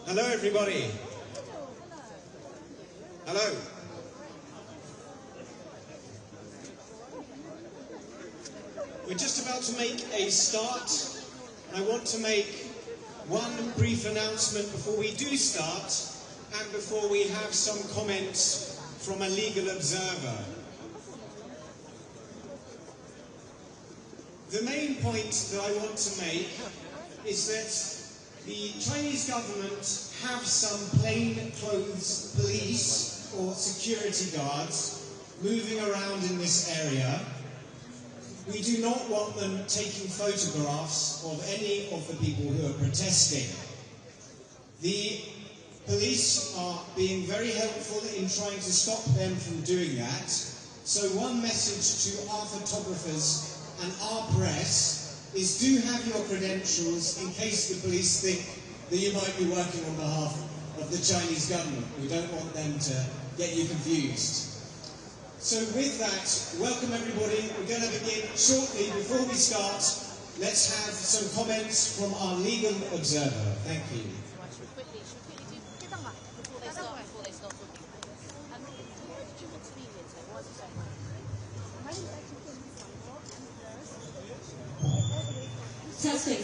Hello, everybody. Hello. We're just about to make a start. I want to make one brief announcement before we do start and before we have some comments from a legal observer. The main point that I want to make is that the Chinese government have some plainclothes police or security guards moving around in this area. We do not want them taking photographs of any of the people who are protesting. The police are being very helpful in trying to stop them from doing that. So one message to our photographers and our press is do have your credentials in case the police think that you might be working on behalf of the Chinese government. We don't want them to get you confused. So with that, welcome everybody. We're going to begin shortly. Before we start, let's have some comments from our legal observer. Thank you. Testing.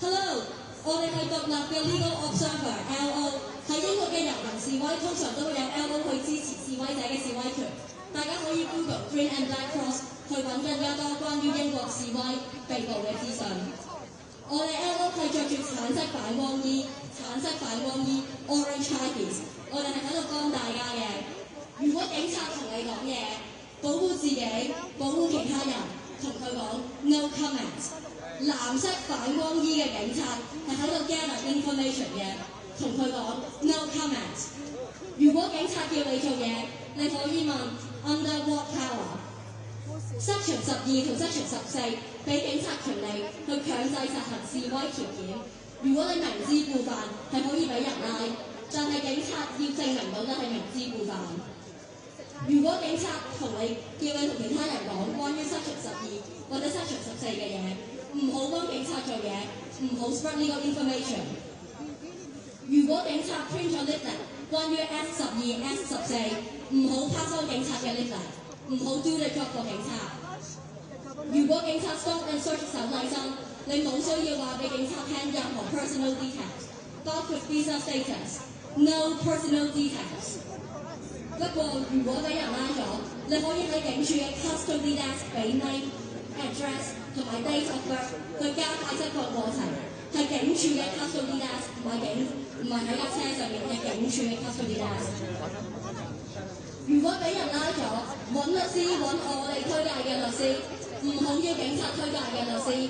Hello， 我哋係獨立嘅 legal observer LO， 喺英國嘅遊行示威通常都會有 LO 去支持示威者嘅示威權。大家可以 Google Green and Black Cross 去揾更加多關於英國示威被捕嘅資訊。我哋 LO 係着住橙色反光衣 Orange High Heels， 我哋係喺度幫大家嘅。如果警察同你講嘢，保護自己，保護其他人，同佢講 no comment。藍色反光衣嘅警察係喺度 gather information 嘅，同佢講 no comment。如果警察叫你做嘢，你可以問 under what power。Section 12同 Section 14俾警察權力去強制實行示威條件。如果你明知故犯，係可以俾人拉，但係警察要證明到你係明知故犯。如果警察同你叫你同其他人講關於 Section 12或者 Section 14嘅嘢，唔好幫警察做嘢，唔好 spread 呢個 information。如果警察 print 咗 leaflet 關於 S12、S14， 唔好拋收警察嘅 leaflet， 唔好 do the job 個警察。如果警察 stop and search 手禮真，你冇需要話俾警察聽任何 personal details， 包括 visa status，no personal details。不過如果俾人拉咗，你可以喺警署嘅 custody desk 俾 name、address 同埋 date of birth 去加快執個過程，係警署嘅 custody desk， 唔係喺架車上面嘅警署嘅 custody desk。如果俾人拉咗，揾律師揾我哋推介嘅律師，唔好要警察推介嘅律師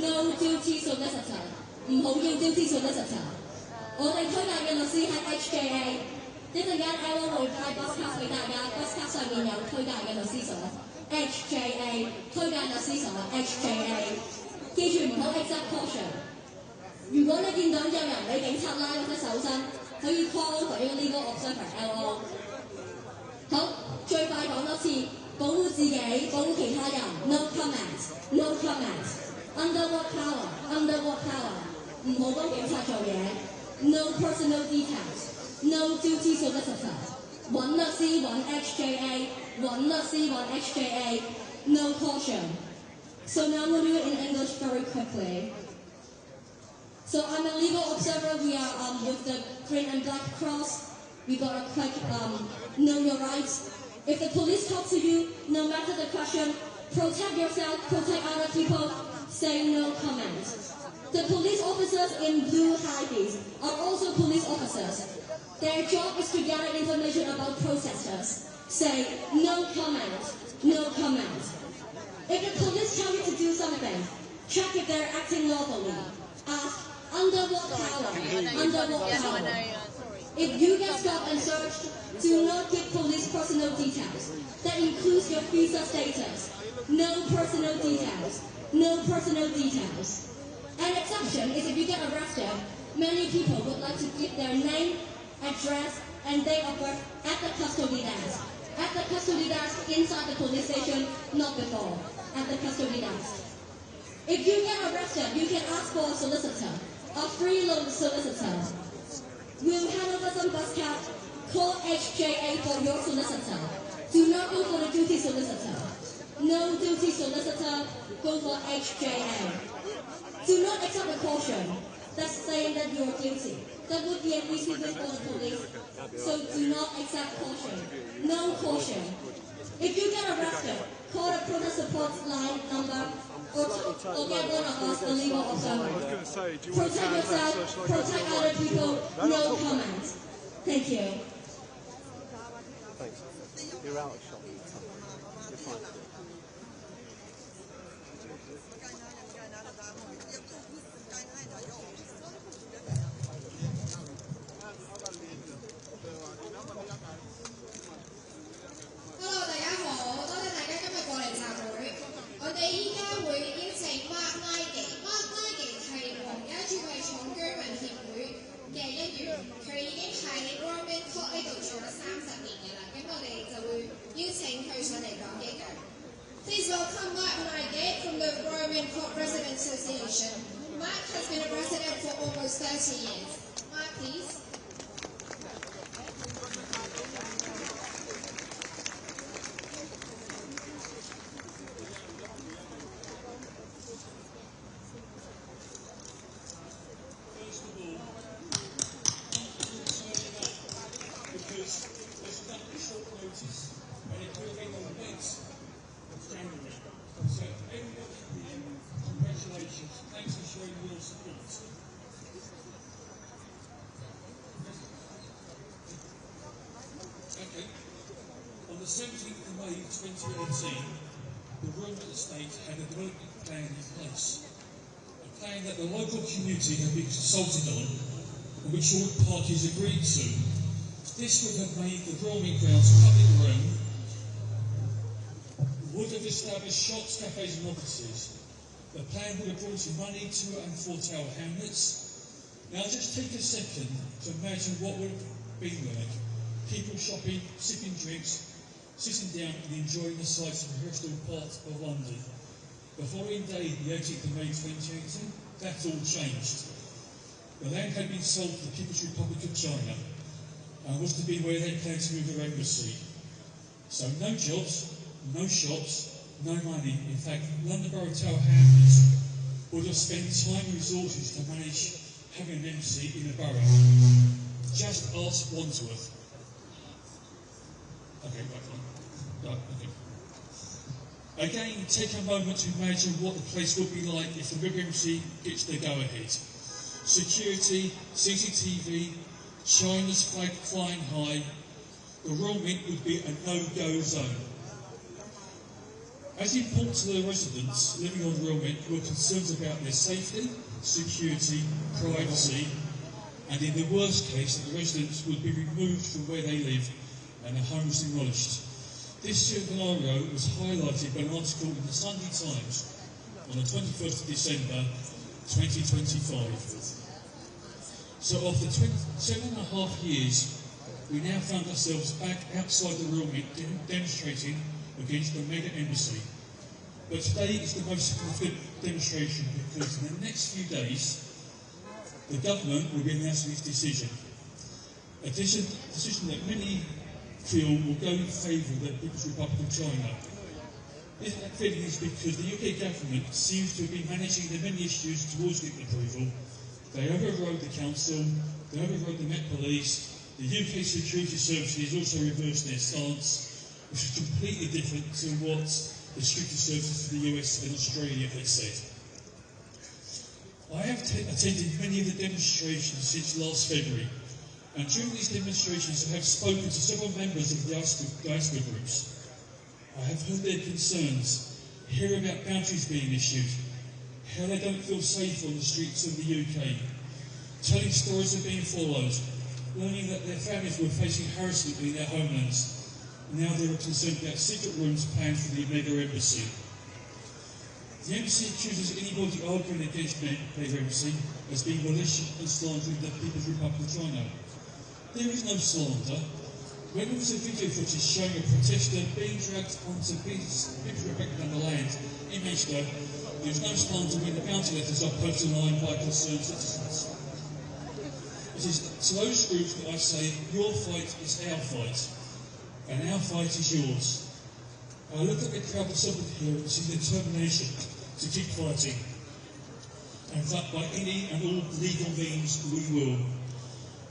，no duty solicitor， 唔好要 duty solicitor。我哋推介嘅律師係 HJA。一陣間 LO 會派 bus card 俾大家 ，bus card 上面有推介嘅律師所 HJA， 推介律師所 HJA， 記住唔好 accept caution。如果你見到有人俾警察拉或者手伸，可以 call 佢 legal observer LO。好，最快講多次，保護自己，保護其他人 ，no comment，no comment。Under what power？Under what power？ 唔好幫警察做嘢 ，no personal details。No duty solicitor. 揾律師揾 HJA. 揾律師揾 HJA. No caution. So now we'll do it in English very quickly. So I'm a legal observer. We are with the Green and Black Cross. We got a quick know your rights. If the police talk to you, no matter the question, protect yourself, protect other people. Say no comment. The police officers in blue high heels are also police officers. Their job is to gather information about protesters. Say, no comment, no comment. If the police tell you to do something, check if they're acting lawfully. Ask, under what power? Under what power? If you get stopped and searched, do not give police personal details. That includes your visa status. No personal details. No personal details. An exception is if you get arrested, many people would like to give their name, address, and date of birth at the custody desk. At the custody desk inside the police station, not before. At the custody desk. If you get arrested, you can ask for a solicitor. a free loan solicitor. We'll hand over some bus card. Call HJA for your solicitor. Do not go for the duty solicitor. No duty solicitor, go for HJA. Do not accept a caution that's saying that you are guilty. That would be an easy win for the police. So do not accept caution. No caution. If you get arrested, call the protest support line number or get one of us a legal observer. Protect yourself, protect other people, no comment. Thank you. Thanks. You're out of shot. You're fine. Hello， 大家好，多謝大家今日過嚟集會。我哋依家會邀請 Mark Nige。Mark Nige 係皇家鑄幣廠居民協會嘅一員，佢已經喺 Roman Court 呢度做咗30年㗎啦。咁我哋就會邀請佢上嚟講幾句。Please welcome Mark Nige from the Roman Court Resident Association. Mark has been a resident for almost 30 years. Mark, please. On the 17th of May 2018, the Roman Estate had a development plan in place, a plan that the local community had been consulted on, and which all parties agreed to. This would have made the drawing grounds public room, would have established shops, cafes and offices. The plan would have brought in money to and for Tower Hamlets. Now just take a second to imagine what would have been like. People shopping, sipping drinks, sitting down and enjoying the sights of the Bristol part of London. The following day, the 18th of May 2018, that all changed. The land had been sold to the People's Republic of China and was to be where they planned to move their embassy. So no jobs, no shops, no money. In fact, London Borough Tower Hamlets would have spent time and resources to manage having an embassy in a borough. Just ask Wandsworth. Okay, right. Okay. Again, take a moment to imagine what the place would be like if the River Embassy gets the go-ahead. Security, CCTV, China's flag flying high, the Royal Mint would be a no-go zone. As important to the residents living on the Royal Mint were concerns about their safety, security, privacy, and in the worst case, that the residents would be removed from where they live and their homes demolished. This scenario was highlighted by an article in the Sunday Times on the 21st of December 2025. So after 7.5 years, we now found ourselves back outside the Royal Mint demonstrating against the mega embassy. But today is the most significant demonstration because in the next few days, the government will be announcing its decision. A decision that many feel will go in favour of the People's Republic of China. This feeling is because the UK government seems to have been managing the many issues towards the approval. They overrode the council, they overrode the Met Police, the UK security services also reversed their stance, which is completely different to what the security services of the US and Australia had said. I have attended many of the demonstrations since last February, and during these demonstrations I have spoken to several members of the diaspora groups. I have heard their concerns, hear about boundaries being issued, how they don't feel safe on the streets of the UK, telling stories of being followed, learning that their families were facing harassment in their homelands, and now they were concerned about secret rooms planned for the mega embassy. The embassy accuses anybody arguing against the mega embassy as being malicious and slandering the People's Republic of China. There is no slander. When there was a video footage showing a protester being dragged onto People's Republic of the land in Manchester, There is no time to win the bounty letters are posted online by concerned citizens. It is to those groups that I say, your fight is our fight, and our fight is yours. I look at the crowd assembled here and see the determination to keep fighting, and that by any and all legal means we will.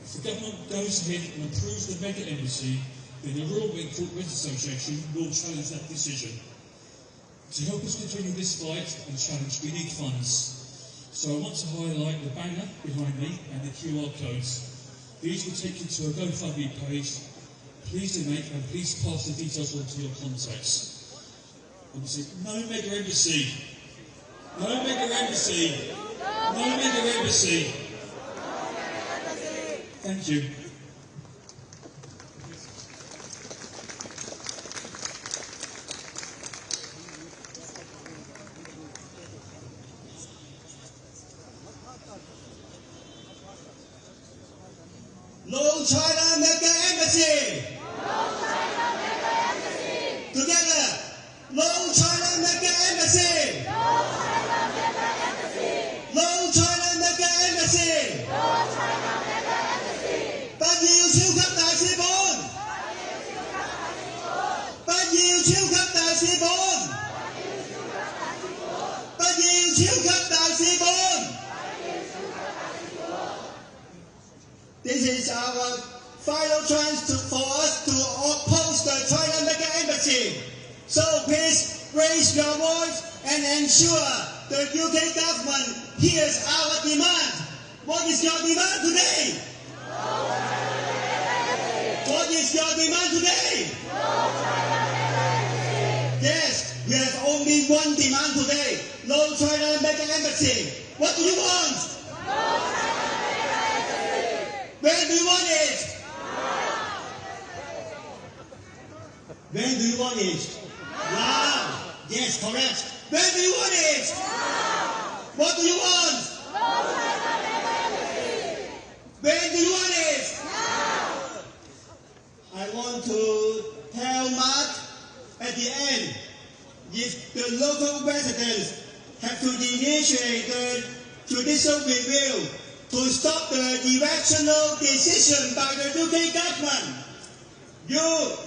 If the government goes ahead and approves the mega embassy, then the Royal Court Rent Association will challenge that decision. To help us continue this fight and challenge, we need funds. So I want to highlight the banner behind me and the QR codes. These will take you to a GoFundMe page. Please donate and please pass the details on to your contacts. And we say, no mega embassy. No mega embassy. No mega embassy. Thank you. No China Mega Embassy! No China Mega Embassy! Together! No China Mega Embassy! No China Mega Embassy! No China Mega Embassy! No China Mega Embassy! 不要超級大使館！不要超級大使館！不要超級大使館！ This is our final chance for us to oppose the China Mega Embassy. So please raise your voice and ensure the UK government hears our demand. What is your demand today? What is your demand today? Yes, we have only one demand today. No China Mega Embassy. What do you want? When do you want it? When do you want it? Now. Yes, correct. When do you want it? What do you want? When do you want it? I want to tell Mark at the end, if the local residents have to initiate the judicial review to stop the irrational decision by the UK government, you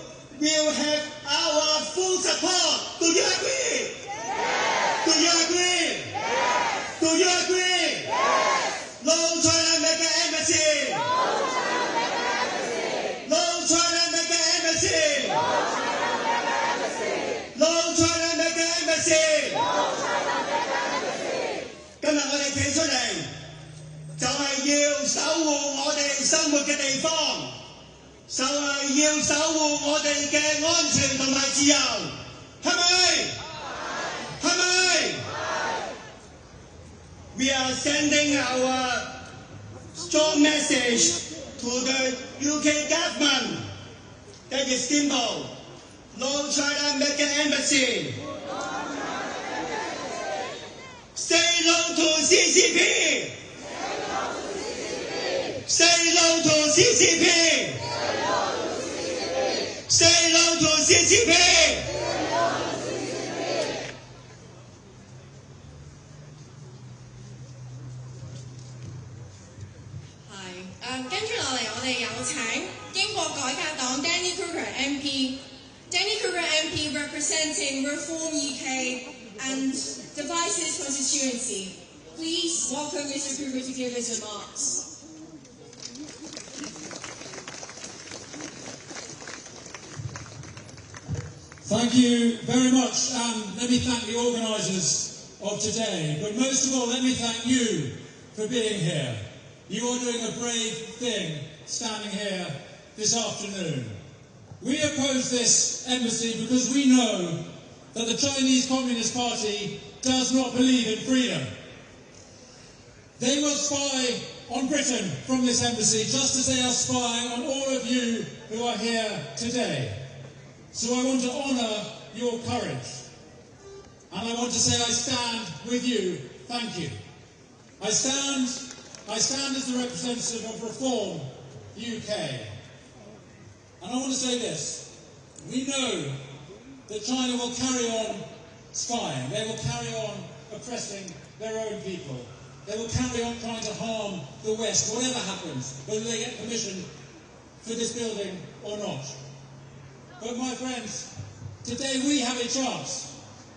will have our full support. Do you agree? Yes. Do you agree? Yes. Do you agree? Yes. No China Mega Embassy. No China Mega Embassy. No China Mega Embassy. No China Mega Embassy. No China Mega Embassy. No China Mega Embassy. 今日我哋企出嚟，就係要守護我哋生活嘅地方。 就係要守護我哋嘅安全同埋自由，係咪？係咪？ We are sending our strong message to the UK government. That is simple. No China Mega Embassy. Say no to CCP. Say no to CCP. Say no to CCP! Hi. 跟住落嚟，我哋有請英國改革黨 Danny Kruger MP. Danny Kruger MP representing Reform UK and Devices constituency. Please welcome Mr. Kruger to give his remarks. Thank you very much. Let me thank the organisers of today, but most of all, let me thank you for being here. You are doing a brave thing standing here this afternoon. We oppose this embassy because we know that the Chinese Communist Party does not believe in freedom. They will spy on Britain from this embassy just as they are spying on all of you who are here today. So I want to honour your courage, and I want to say I stand with you. Thank you. I stand as the representative of Reform UK, and I want to say this. We know that China will carry on spying. They will carry on oppressing their own people. They will carry on trying to harm the West, whatever happens, whether they get permission for this building or not. But my friends, today we have a chance.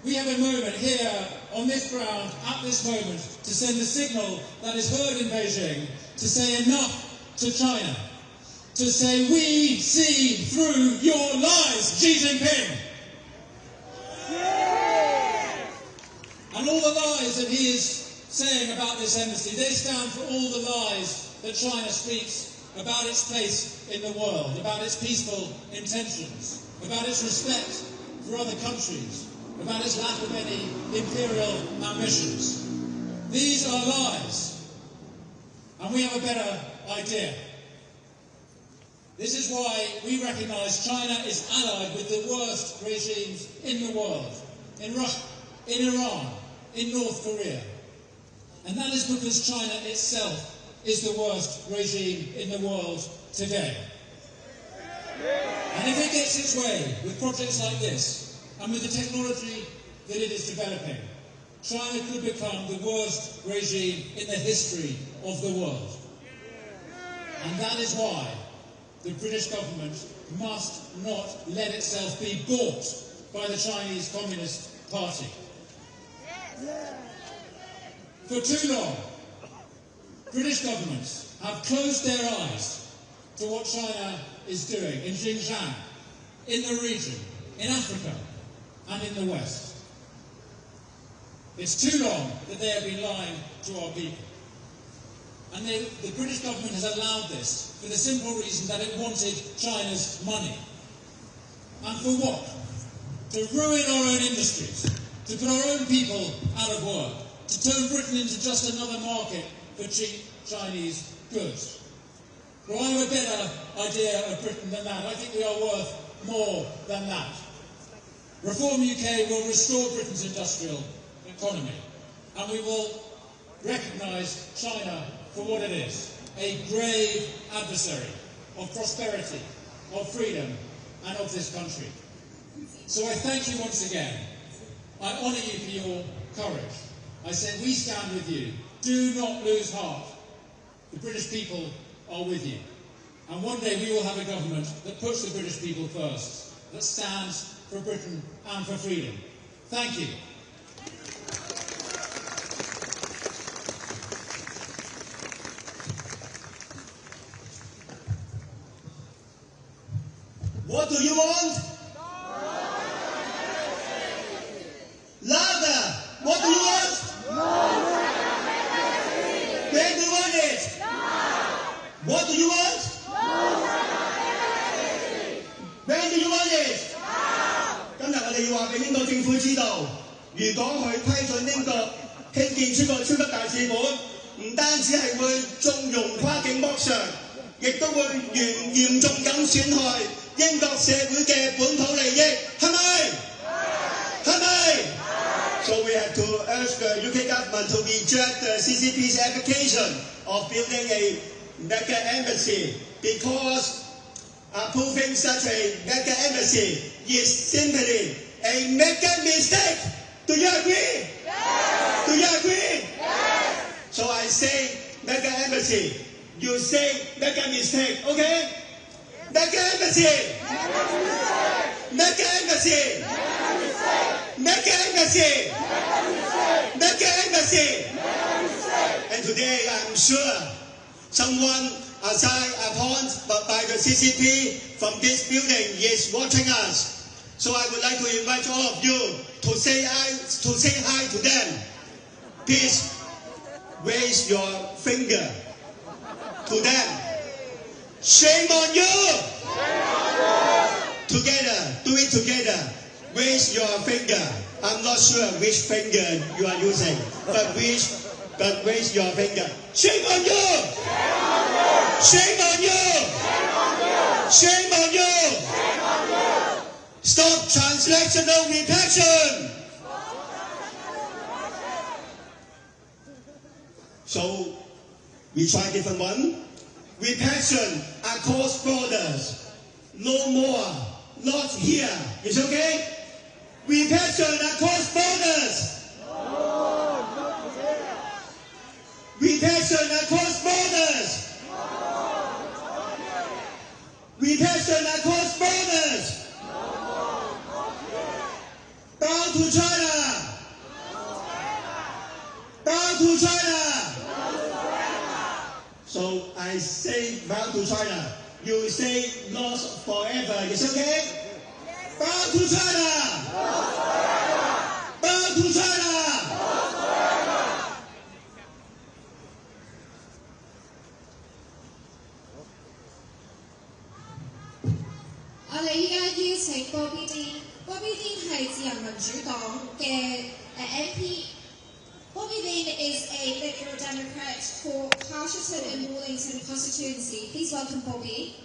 We have a moment here on this ground, at this moment, to send a signal that is heard in Beijing, to say enough to China, to say we see through your lies, Xi Jinping. And all the lies that he is saying about this embassy, they stand for all the lies that China speaks about its place in the world, about its peaceful intentions, about its respect for other countries, about its lack of any imperial ambitions. These are lies, and we have a better idea. This is why we recognise China is allied with the worst regimes in the world, in Russia, in Iran, in North Korea. And that is because China itself is the worst regime in the world today. And if it gets its way with projects like this, and with the technology that it is developing, China could become the worst regime in the history of the world. And that is why the British government must not let itself be bought by the Chinese Communist Party. For too long, British governments have closed their eyes to what China is doing in Xinjiang, in the region, in Africa, and in the West. It's too long that they have been lying to our people. And the British government has allowed this for the simple reason that it wanted China's money. And for what? To ruin our own industries, to put our own people out of work, to turn Britain into just another market for cheap Chinese goods. Well, I have a better idea of Britain than that. I think we are worth more than that. Reform UK will restore Britain's industrial economy, and we will recognise China for what it is, a grave adversary of prosperity, of freedom, and of this country. So I thank you once again. I honour you for your courage. I say we stand with you. Do not lose heart. The British people are with you. And one day we will have a government that puts the British people first, that stands for Britain and for freedom. Thank you. What do you want? Louder! What do you want? Where do you want it? What do you want? Where do you want it? 今日我哋要話俾英國政府知道，如果佢批准英國興建出個超級大使館，唔單止係會縱容跨境剝削，亦都會嚴重咁損害英國社會嘅本土利益，係咪？係咪？ So we have to urge the UK government to reject the CCP's application of building a mega embassy because approving such a mega embassy is simply a mega mistake. Do you agree? Yes. Do you agree? Yes. So I say mega embassy. You say mega mistake. Okay? Mega embassy. Mega embassy. Mega embassy. Mega embassy. And today I'm sure someone assigned upon by the CCP from this building is watching us. So I would like to invite all of you to say hi to them. Please raise your finger to them. Shame on you! Together, do it together. Raise your finger. I'm not sure which finger you are using, but raise your finger. Shame on you! Shame on you! Shame on you! Stop transnational repression! So, we try a different one. Repression across borders. No more. Not here. It's okay? Repression across borders. to China! So I say bow to China. You say lost forever. Is it okay? Bow to China! Bow to China!我哋依家邀請 Bobby Dean。Bobby Dean 係自由民主黨嘅MP。Bobby Dean is a Liberal Democrat for Carshalton and Wallington constituency. Please welcome Bobby.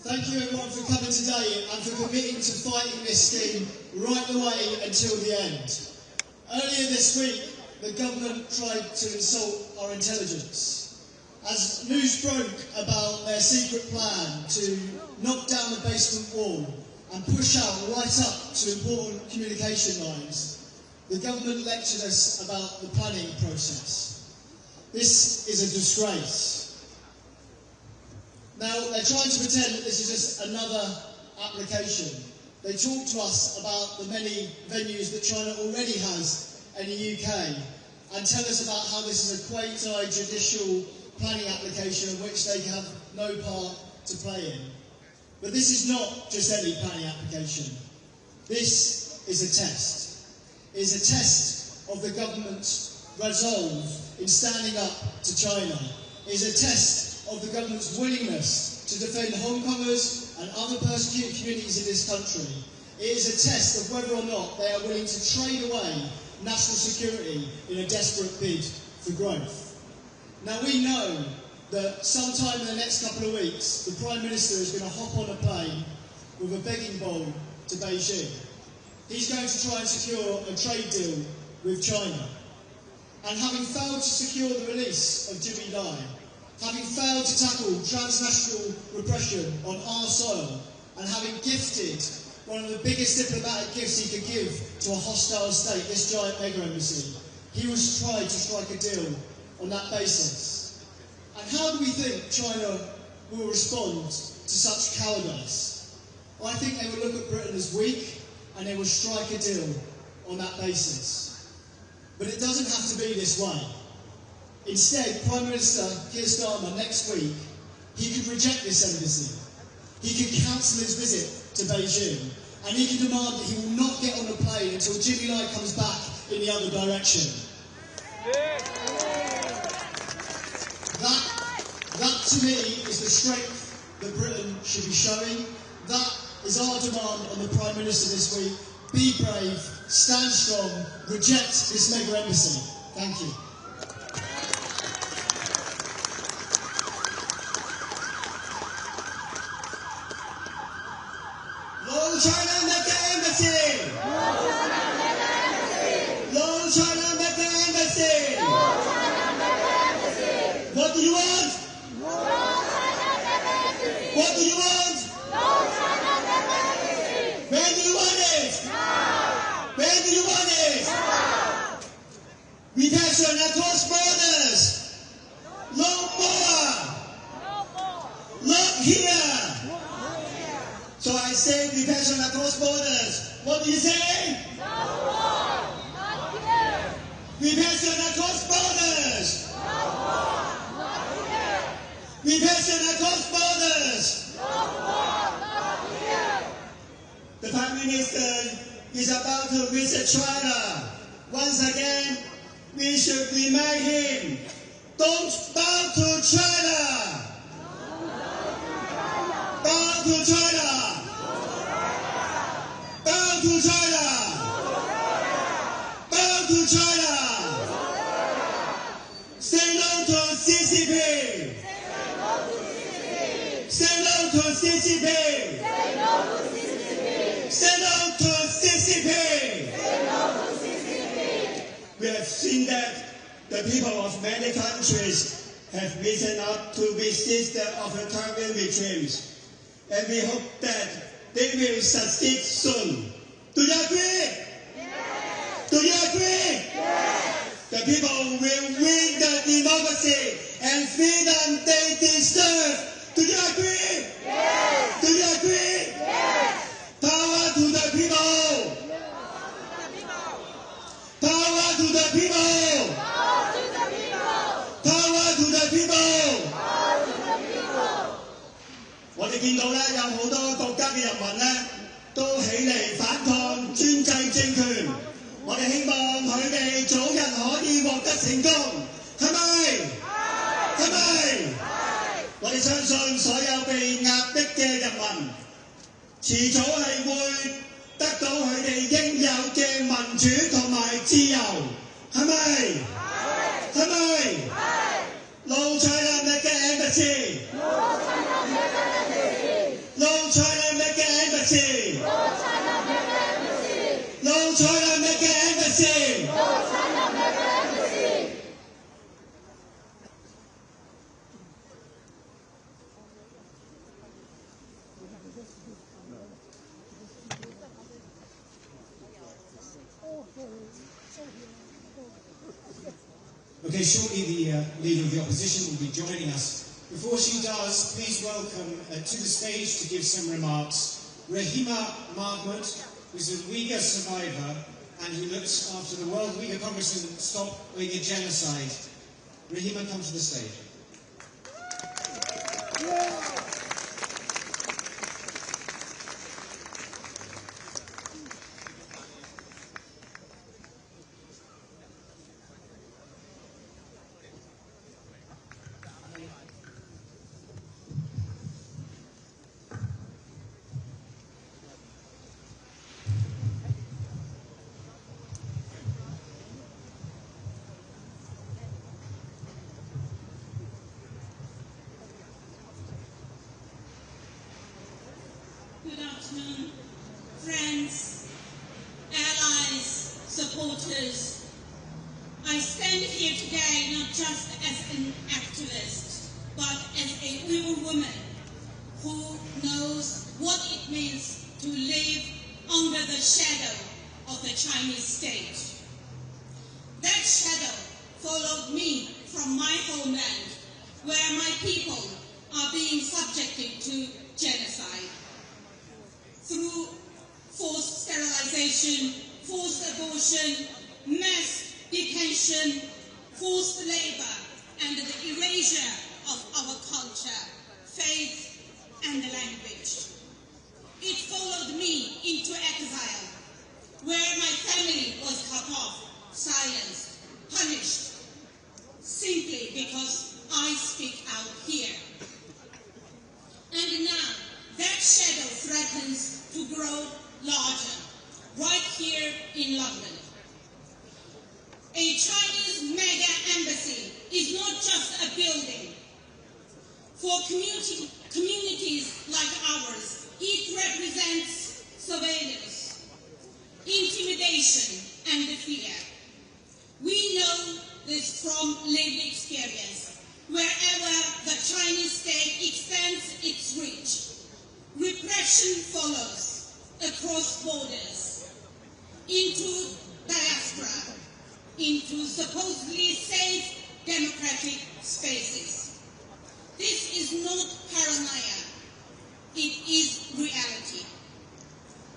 Thank you everyone for coming today and for committing to fighting this scheme right the way until the end. Earlier this week, the government tried to insult our intelligence. As news broke about their secret plan to knock down the basement wall and push out right up to important communication lines, the government lectured us about the planning process. This is a disgrace. Now, they're trying to pretend that this is just another application. They talk to us about the many venues that China already has in the UK and tell us about how this is a quasi-judicial planning application of which they have no part to play in. But this is not just any planning application. This is a test. It is a test of the government's resolve in standing up to China. It is a test of the government's willingness to defend Hong Kongers and other persecuted communities in this country. It is a test of whether or not they are willing to trade away national security in a desperate bid for growth. Now we know that sometime in the next couple of weeks, the Prime Minister is going to hop on a plane with a begging bowl to Beijing. He's going to try and secure a trade deal with China. And having failed to secure the release of Jimmy Lai, having failed to tackle transnational repression on our soil, and having gifted one of the biggest diplomatic gifts he could give to a hostile state, this giant mega embassy, he was trying to strike a deal on that basis. And how do we think China will respond to such cowardice? Well, I think they will look at Britain as weak and they will strike a deal on that basis. But it doesn't have to be this way. Instead, Prime Minister Keir Starmer next week, he could reject this embassy. He could cancel his visit to Beijing, and he can demand that he will not get on a plane until Jimmy Lai comes back in the other direction. That to me is the strength that Britain should be showing. That is our demand on the Prime Minister this week. Be brave, stand strong, reject this mega embassy. Thank you. Long China Mega Embassy! Long China Mega Embassy! Long China Mega Embassy! Long China Mega Embassy! What do you want? Long China Mega Embassy! What do you want? Long China Mega Embassy! When do you want it? Now! When do you want it? Now! Repression across borders! No more! No more! Not here! So I say repression across borders. What do you say? No more, not here. Repression across borders. No more, not here. Repression across borders. No more, not here. The Prime Minister is about to visit China. Once again, we should remind him, don't bow to China. Bow to China. Bow to China! Bow to China! Say no to CCP! Say no to CCP! Say no to CCP! Say no to CCP! Say no to CCP! We have seen that the people of many countries have risen up to resist the authoritarian regimes, and we hope that they will succeed soon. Do you agree? Yes. Do you agree? Yes. The people will win the democracy and freedom they deserve. Do you agree? Yes. Do you agree? Yes. people! Power to the people! 我哋見到咧，有好多國家嘅人民咧，都起嚟反抗專制政權。我哋希望佢哋早日可以獲得成功，係咪？係咪？我哋相信所有被壓迫嘅人民，遲早係會得到佢哋應有嘅民主同埋自由，係咪？係咪？No China make an embassy. No China make an embassy. No China make an embassy. No China make an embassy. No China make an embassy. No China make an embassy. Okay, shortly the leader of the opposition will be joining us. Before she does, please welcome to the stage to give some remarks Rahima Mahmood, who's a Uyghur survivor and who looks after the World Uyghur Congress and Stop Uyghur Genocide. Rahima, come to the stage. Good afternoon, friends, allies, supporters. I stand here today not just as an activist, but as a Uyghur woman who knows what it means to live under the shadow of the Chinese state. That shadow followed me from my homeland, where my people are being subjected to genocide. Through forced sterilization, forced abortion, mass detention, forced labor, and the erasure of our culture, faith, and language. It followed me into exile, where my family was cut off, silenced, punished, simply because I speak out here. And now, that shadow threatens to grow larger, right here in London. A Chinese mega embassy is not just a building. For communities like ours, it represents surveillance, intimidation, and fear. We know this from lived experience. Wherever the Chinese state extends its reach, repression follows across borders, into diaspora, into supposedly safe democratic spaces. This is not paranoia, it is reality.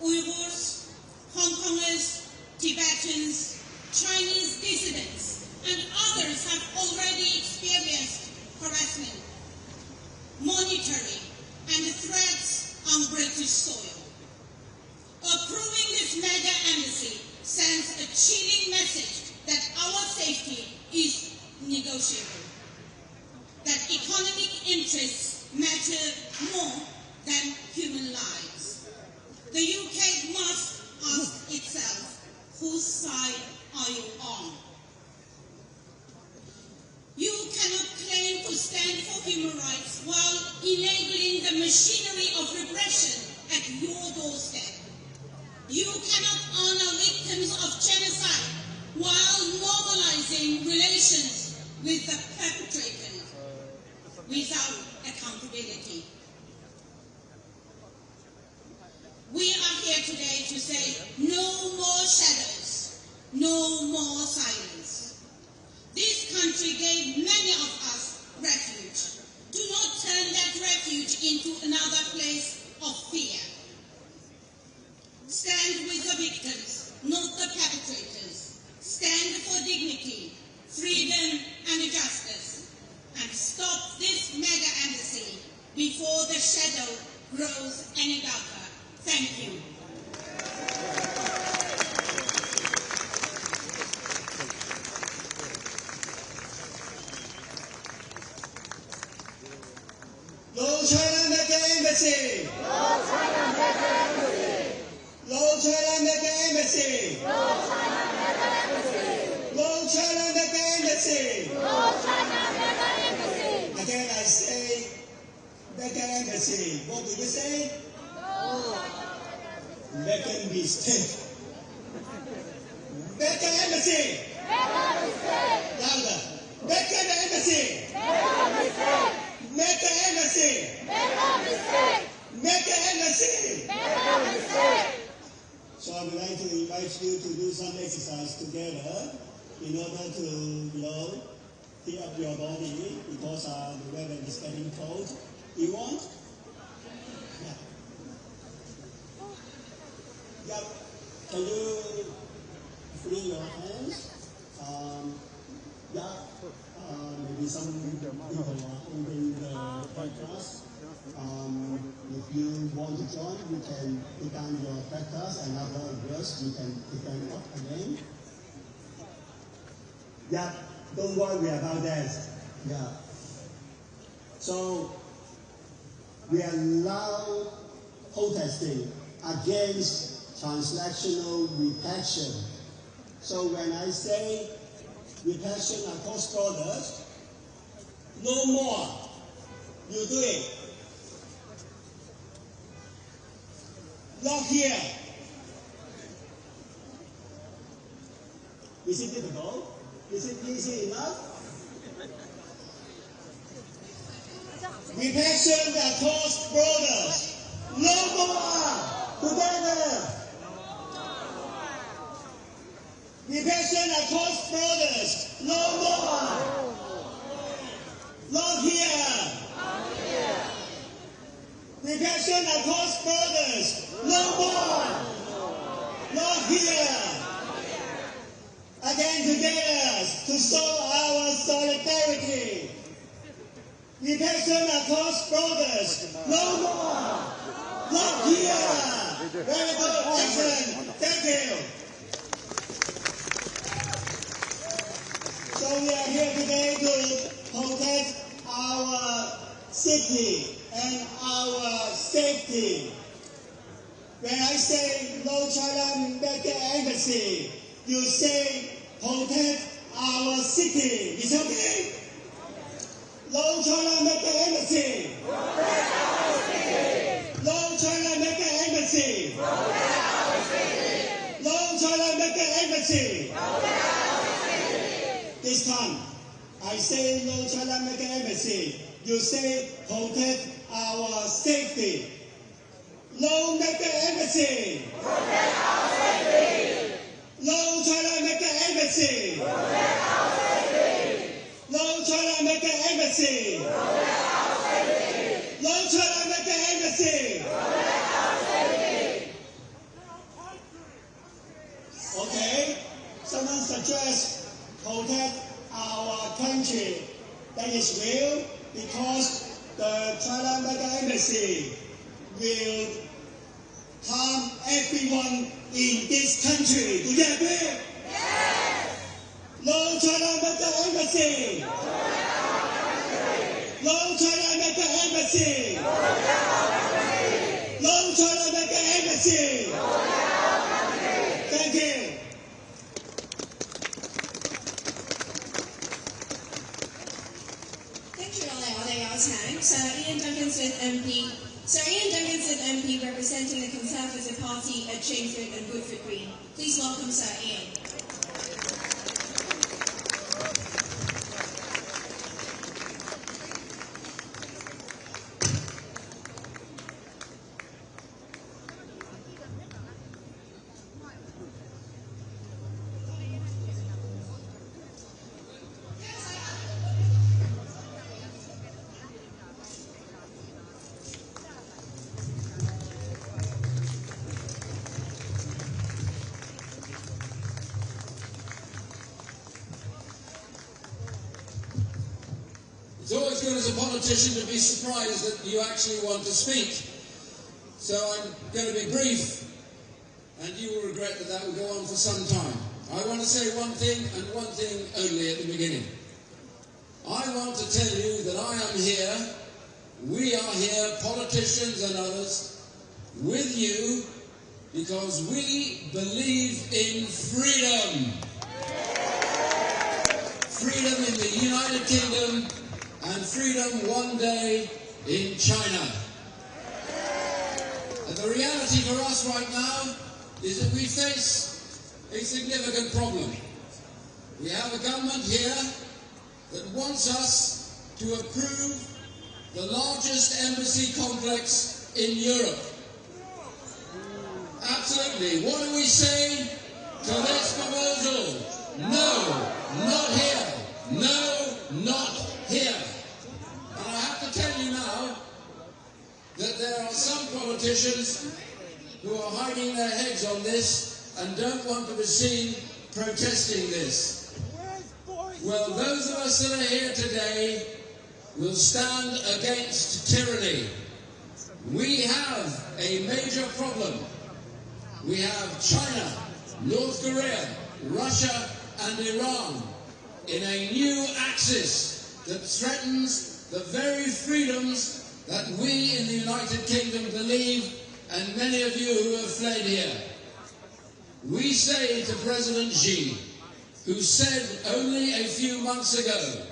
Uyghurs, Hong Kongers, Tibetans, Chinese dissidents, and others have already experienced harassment, monetary, and threats on British soil. Approving this mega embassy sends a chilling message that our safety is negotiable, that economic interests matter more than human lives. The UK must ask itself, whose side are you on? You cannot claim to stand for human rights while enabling the machinery of repression at your doorstep. You cannot honor victims of genocide while normalizing relations with the perpetrators without accountability. We are here today to say no more shadows, no more silence. This country gave many of us refuge. Do not turn that refuge into another place of fear. Stand with the victims, not the perpetrators. Stand for dignity. what do you say? Make a mistake. Make an embassy. Louder. Make an embassy. Make an embassy. Make an embassy. So I would like to invite you to do some exercise together in order to, heat up your body because the weather is getting cold. You want? Yeah. Yeah. Can you free your hands? Maybe some people are holding the breakfast. If you want to join, you can put down your breakfast and after a verse, you can pick them up again. Yeah, don't worry about that. Yeah. So, we are now protesting against transnational repression. So when I say repression across borders, no more. You do it. Not here. Is it difficult? Is it easy enough? Repression across borders. No more. Together. Repression across borders. No more. Not here. Repression across borders. No more. Not here. Again together to show our solidarity. Repression across borders. No more. Not here. Very good. Excellent. Thank you. So we are here today to protect our city and our safety. When I say no China embassy, you say protect our city. It's okay? No China embassy. Protect our city. No China embassy. Protect our city. No China embassy. Protect our city. This time, I say no China embassy. You say protect our safety. No embassy. Protect our safety. No China embassy. Protect our safety. No China embassy. Protect our safety. No China embassy. Protect our safety. Okay. Someone suggests protect our country. That is real because the China embassy will harm everyone in this country. Do you agree? Yes. No China embassy. No China embassy. No China embassy. Thank you. Sir Ian Duncan-Smith MP. Sir Ian Duncan-Smith MP representing the Conservative Party at Chambers and Woodford Green. Please welcome Sir Ian. It's always good as a politician to be surprised that you actually want to speak. So I'm going to be brief, and you will regret that that will go on for some time. I want to say one thing, and one thing only at the beginning. I want to tell you that I am here, we are here, politicians and others, with you, because we believe in freedom. Freedom in the United Kingdom, and freedom one day in China. And the reality for us right now is that we face a significant problem. We have a government here that wants us to approve the largest embassy complex in Europe. Absolutely. What do we say to this proposal? No, not here. No, not here. And I have to tell you now that there are some politicians who are hiding their heads on this and don't want to be seen protesting this. Well, those of us that are here today will stand against tyranny. We have a major problem. We have China, North Korea, Russia and Iran in a new axis that threatens the very freedoms that we in the United Kingdom believe, and many of you who have fled here. We say to President Xi, who said only a few months ago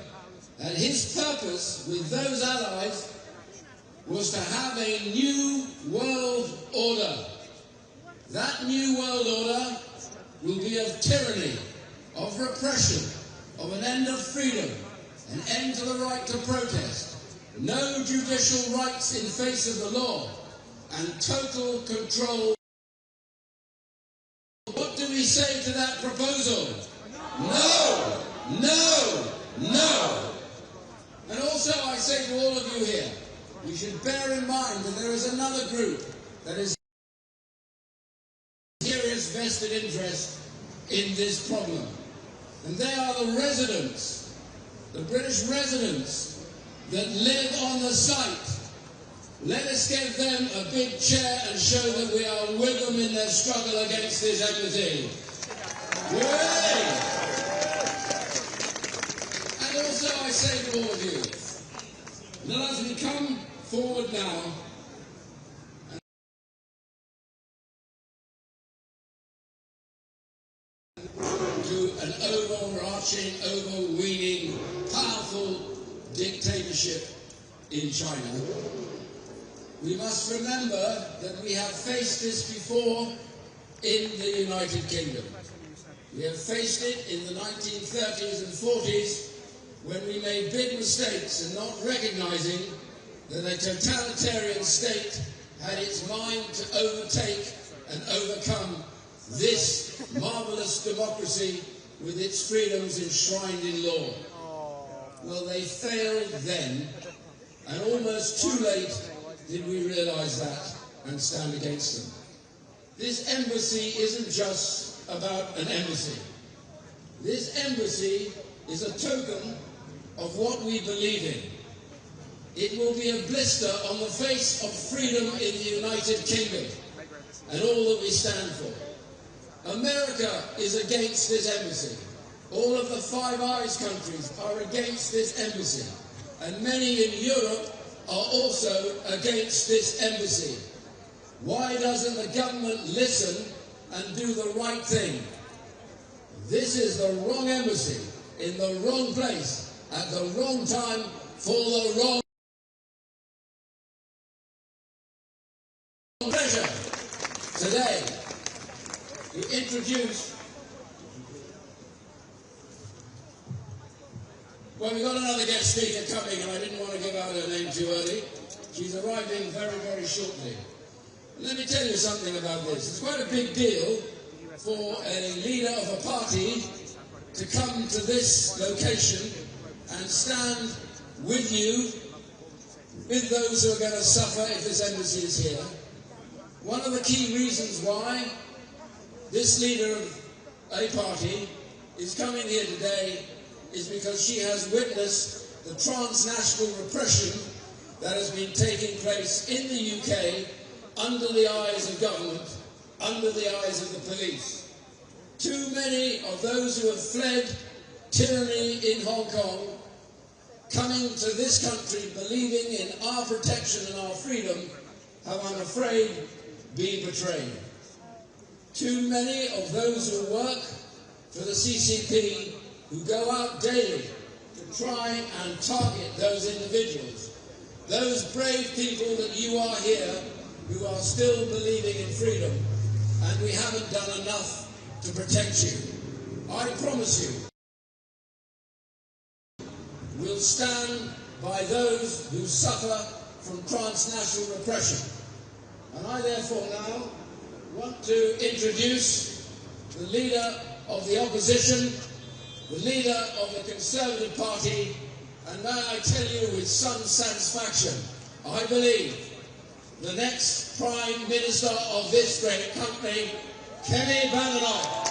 that his purpose with those allies was to have a new world order. That new world order will be of tyranny, of repression, of an end of freedom, an end to the right to protest, no judicial rights in face of the law, and total control. What do we say to that proposal? No! No! No! And also I say to all of you here, we should bear in mind that there is another group that is serious vested interest in this problem. And they are the residents, the British residents that live on the site. Let us give them a big cheer and show that we are with them in their struggle against this embassy. Hooray! And also I say to all of you, that as we come forward now, to an overarching, overweening, powerful dictatorship in China, we must remember that we have faced this before in the United Kingdom. We have faced it in the 1930s and 40s when we made big mistakes in not recognizing that a totalitarian state had its mind to overtake and overcome this marvelous democracy with its freedoms enshrined in law. Well, they failed then, and almost too late did we realize that and stand against them. This embassy isn't just about an embassy. This embassy is a token of what we believe in. It will be a blister on the face of freedom in the United Kingdom and all that we stand for. America is against this embassy. All of the Five Eyes countries are against this embassy. And many in Europe are also against this embassy. Why doesn't the government listen and do the right thing? This is the wrong embassy, in the wrong place, at the wrong time, for the wrong pleasure today to introduce. Well, we've got another guest speaker coming, and I didn't want to give out her name too early. She's arriving very, very shortly. Let me tell you something about this. It's quite a big deal for a leader of a party to come to this location and stand with you, with those who are going to suffer if this embassy is here. One of the key reasons why this leader of a party is coming here today is because she has witnessed the transnational repression that has been taking place in the UK under the eyes of government, under the eyes of the police. Too many of those who have fled tyranny in Hong Kong, coming to this country believing in our protection and our freedom, have, I'm afraid, been betrayed. Too many of those who work for the CCP, who go out daily to try and target those individuals, those brave people that you are here who are still believing in freedom, and we haven't done enough to protect you. I promise you, we'll stand by those who suffer from transnational repression. And I therefore now want to introduce the leader of the opposition, the leader of the Conservative Party, and may I tell you with some satisfaction, I believe the next Prime Minister of this great country, Kenny Badenoch.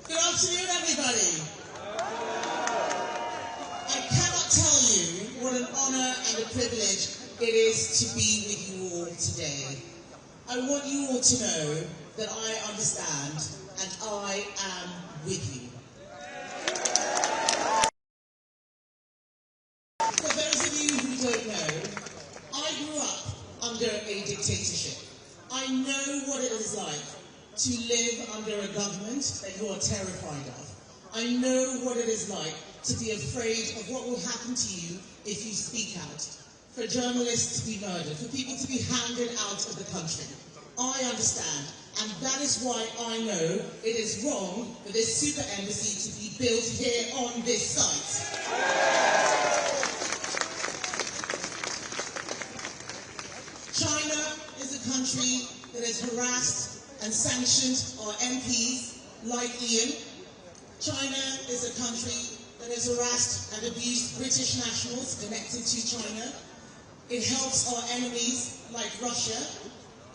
Good afternoon, everybody. I cannot tell you what an honour and a privilege it is to be with you all today. I want you all to know that I understand and I am with you. For those of you who don't know, I grew up under a dictatorship. I know what it is like to live under a government that you are terrified of. I know what it is like to be afraid of what will happen to you if you speak out. For journalists to be murdered, for people to be hounded out of the country. I understand, and that is why I know it is wrong for this super embassy to be built here on this site. China is a country that has harassed and sanctioned our MPs like Ian. China is a country that has harassed and abused British nationals connected to China. It helps our enemies like Russia.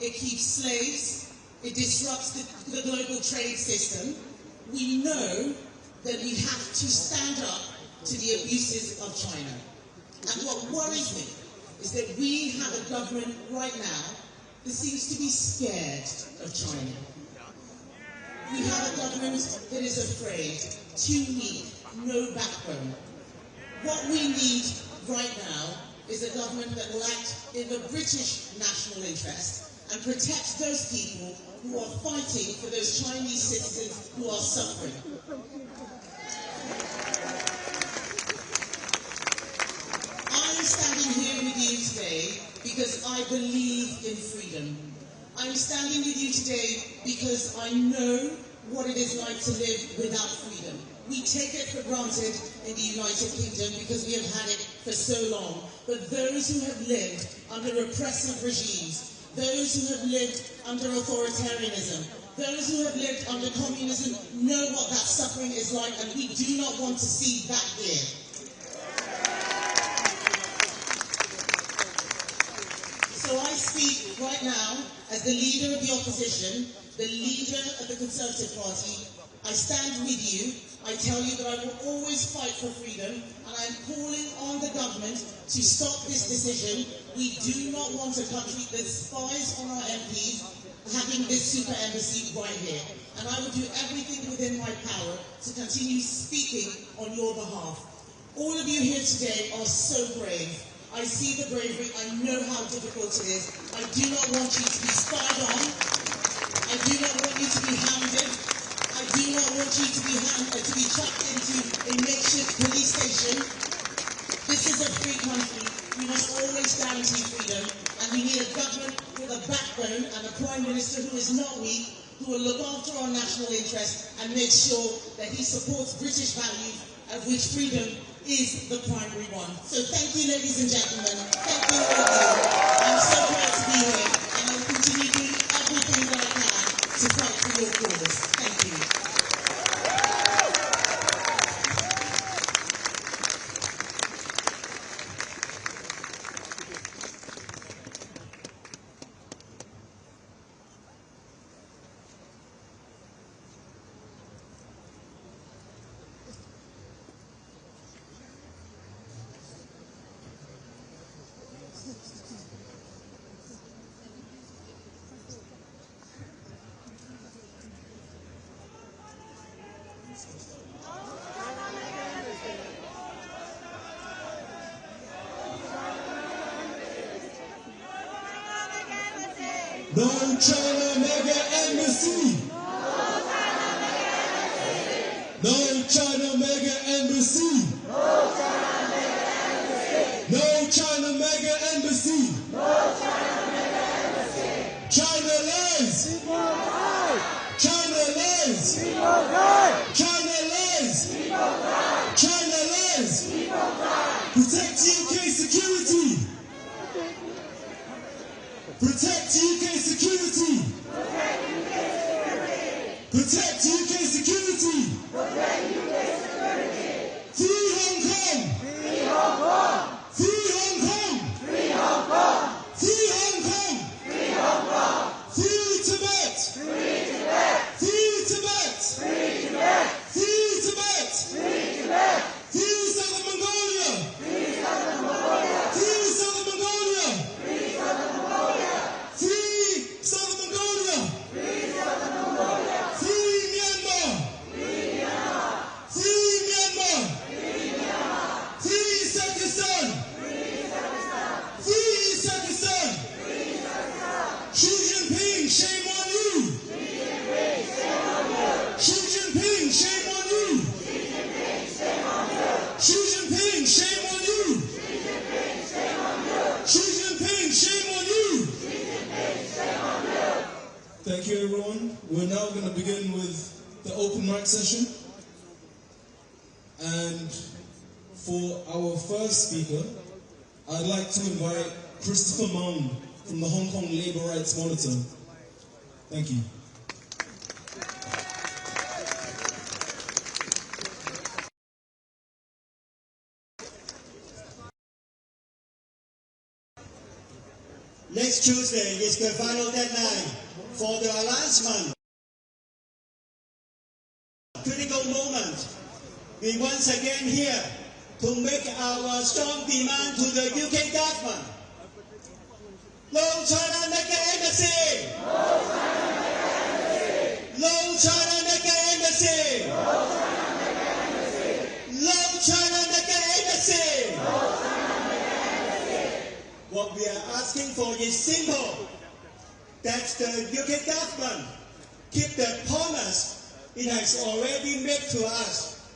It keeps slaves. It disrupts the global trade system. We know that we have to stand up to the abuses of China. And what worries me is that we have a government right now that seems to be scared of China. We have a government that is afraid, too weak, no backbone. What we need right now is a government that will act in the British national interest and protect those people who are fighting for those Chinese citizens who are suffering. I am standing here with you today because I believe in freedom. I'm standing with you today because I know what it is like to live without freedom. We take it for granted in the United Kingdom because we have had it for so long. But those who have lived under oppressive regimes, those who have lived under authoritarianism, those who have lived under communism know what that suffering is like, and we do not want to see that here. So I speak right now as the leader of the opposition, the leader of the Conservative Party. I stand with you. I tell you that I will always fight for freedom, and I am calling on the government to stop this decision. We do not want a country that spies on our MPs having this super embassy right here. And I will do everything within my power to continue speaking on your behalf. All of you here today are so brave. I see the bravery. I know how difficult it is. I do not want you to be spied on. I do not want you to be hounded. I do not want you to be chucked into a makeshift police station. This is a free country. We must always guarantee freedom, and we need a government with a backbone and a Prime Minister who is not weak, who will look after our national interests and make sure that he supports British values, of which freedom is the primary one. So thank you, ladies and gentlemen. Thank you all of you. I'm so proud to be here, and I will continue doing everything that I can to fight for your cause. Thank you. No China Mega Embassy. No China Mega Embassy. No China Mega Embassy. China lies. China lies. China lies. China lies. Protect UK security. Protect UK security. Protect UK security. Free Hong Kong. Free Hong Kong. Free Hong Kong. Free Hong Kong. Free Hong Kong. Free Hong Kong. Free Tibet. Free Tibet. Free Tibet. Free Tibet. Free Tibet. Free Tibet. Free Southern Mongolia. Free Southern Mongolia. Free Southern Mongolia. Free Southern Mongolia. Free Southern Mongolia. Free Southern Mongolia. Free Myanmar. Free Myanmar. Free Myanmar. Free Myanmar. Free Pakistan. Free Pakistan. Free Pakistan. Free Pakistan. Xi Jinping, shame on you. Xi Jinping, shame on you. Xi Jinping, shame on you. Xi Jinping, shame on you. Thank you, everyone. We're now going to begin with the open mic session. And for our first speaker, I'd like to invite Christopher Mung from the Hong Kong Labour Rights Monitor. Thank you. Next Tuesday is the final deadline for the announcement. Critical moment. We once again here to make our strong demand to the UK government. No China Mega Embassy! No China Mega Embassy! No China Mega Embassy! No China Mega Embassy! What we are asking for is simple, that the UK government keep the promise it has already made to us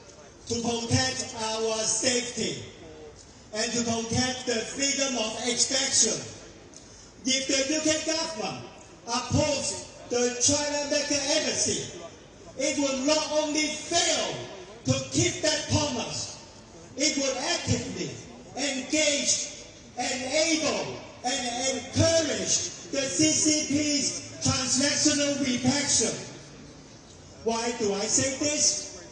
to protect our safety and to protect the freedom of expression. If the UK government opposed the China Mega Embassy, it would not only fail to keep that promise, it would actively engage, enable and encourage the CCP's transnational repression. Why do I say this?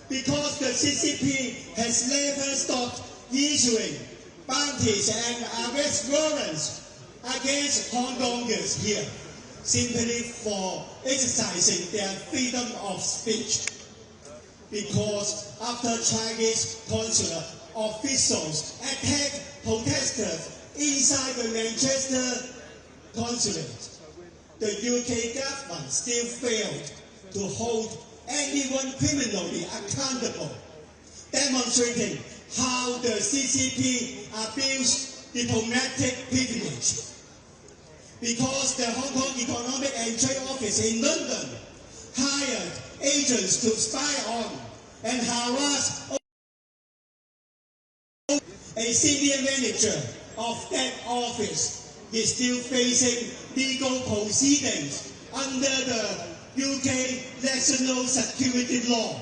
Because the CCP has never stopped issuing bounties and arrest warrants against Hong Kongers here, simply for exercising their freedom of speech. Because after Chinese consular officials attacked protesters inside the Manchester consulate, the UK government still failed to hold anyone criminally accountable, demonstrating how the CCP abused diplomatic privilege. Because the Hong Kong Economic and Trade Office in London hired agents to spy on and harass a senior manager of that office is still facing legal proceedings under the UK national security law.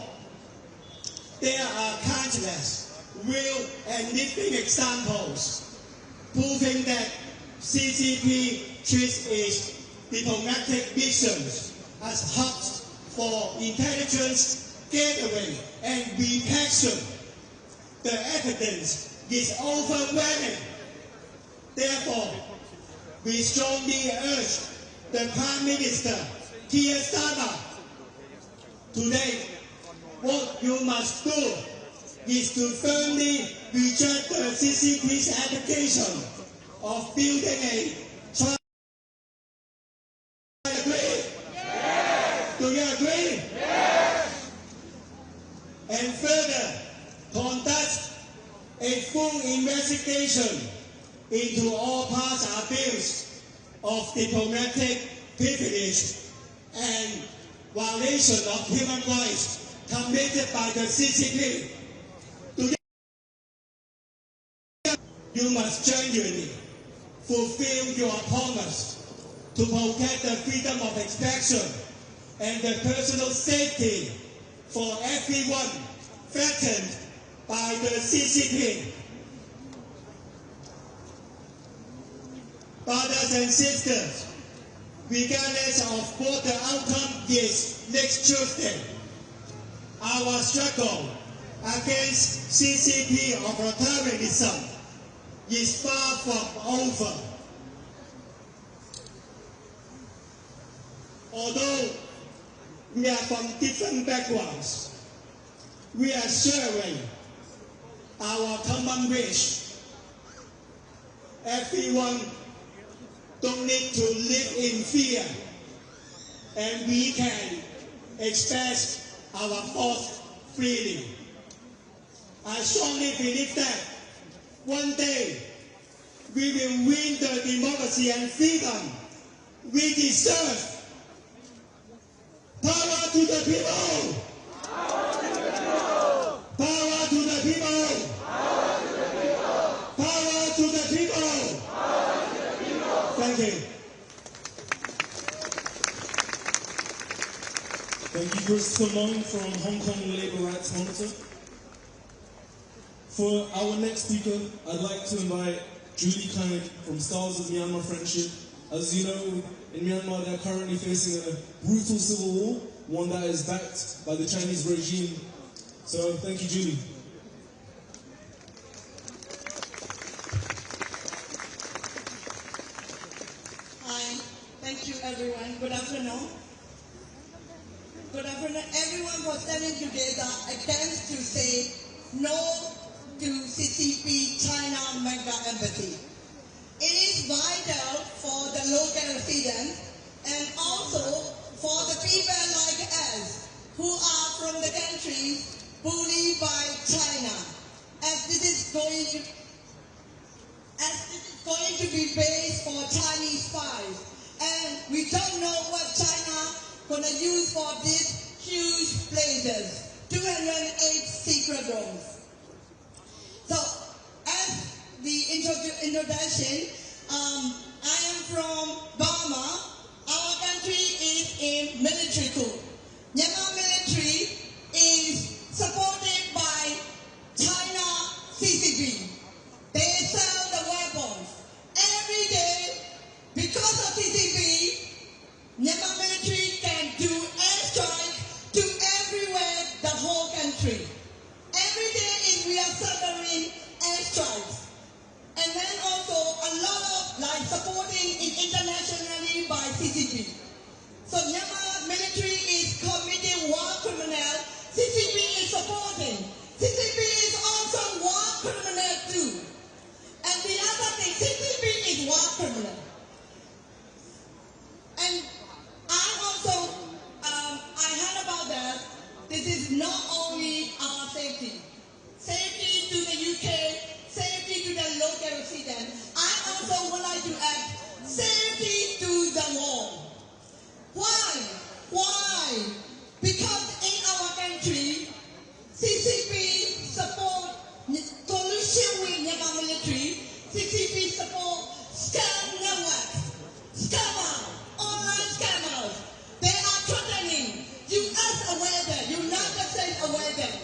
There are countless real and living examples proving that CCP treats its diplomatic missions as hubs for intelligence gathering and repression. The evidence is overwhelming. Therefore, we strongly urge the Prime Minister, Keir Starmer, today, what you must do is to firmly reject the CCP's application of building a trial. Do you agree? Yes. Do you agree? Yes. And further, conduct a full investigation into all past abuse of diplomatic privilege and violation of human rights committed by the CCP. You must genuinely fulfill your promise to protect the freedom of expression and the personal safety for everyone threatened by the CCP. Brothers and sisters, regardless of what the outcome is next Tuesday, our struggle against CCP authoritarianism is far from over. Although we are from different backgrounds, we are sharing our common wish. Everyone don't need to live in fear, and we can express our thoughts freely. I strongly believe that one day we will win the democracy and freedom we deserve. Power to the people! Power to the people! Power to the people! Power to the people! Thank you. Thank you, Christopher Mung from Hong Kong Labour Rights Monitor. For our next speaker, I'd like to invite Julie Kind from Stars of Myanmar Friendship. As you know, in Myanmar they're currently facing a brutal civil war, one that is backed by the Chinese regime. So thank you, Julie. Hi, thank you everyone. Good afternoon. Good afternoon everyone for standing together against to say no to CCP China Mega Embassy. It is vital for the local residents and also for the people like us who are from the countries bullied by China, as this is going to be based for Chinese spies, and we don't know what China gonna use for these huge places, 208 secret rooms. So, as the introduction, I am from Burma. Our country is in military coup. Myanmar military is supported by China CCP. They sell the weapons. Every day, because of CCP, Myanmar military can do airstrike to everywhere, the whole country. Every day we are suffering airstrikes. And then also a lot of supporting internationally by CCP. So Myanmar military is committing war criminal. CCP is supporting. CCP is also war criminal too. And the other thing, CCP is war criminal. And I heard about that. This is not only our safety. Safety to the UK, safety to the local residents. I also would like to add safety to the world. Why? Why? Because in our country, CCP support collusion with Myanmar military. CCP support scam networks, scammers, online scammers. They are threatening. US aware that, United States aware that.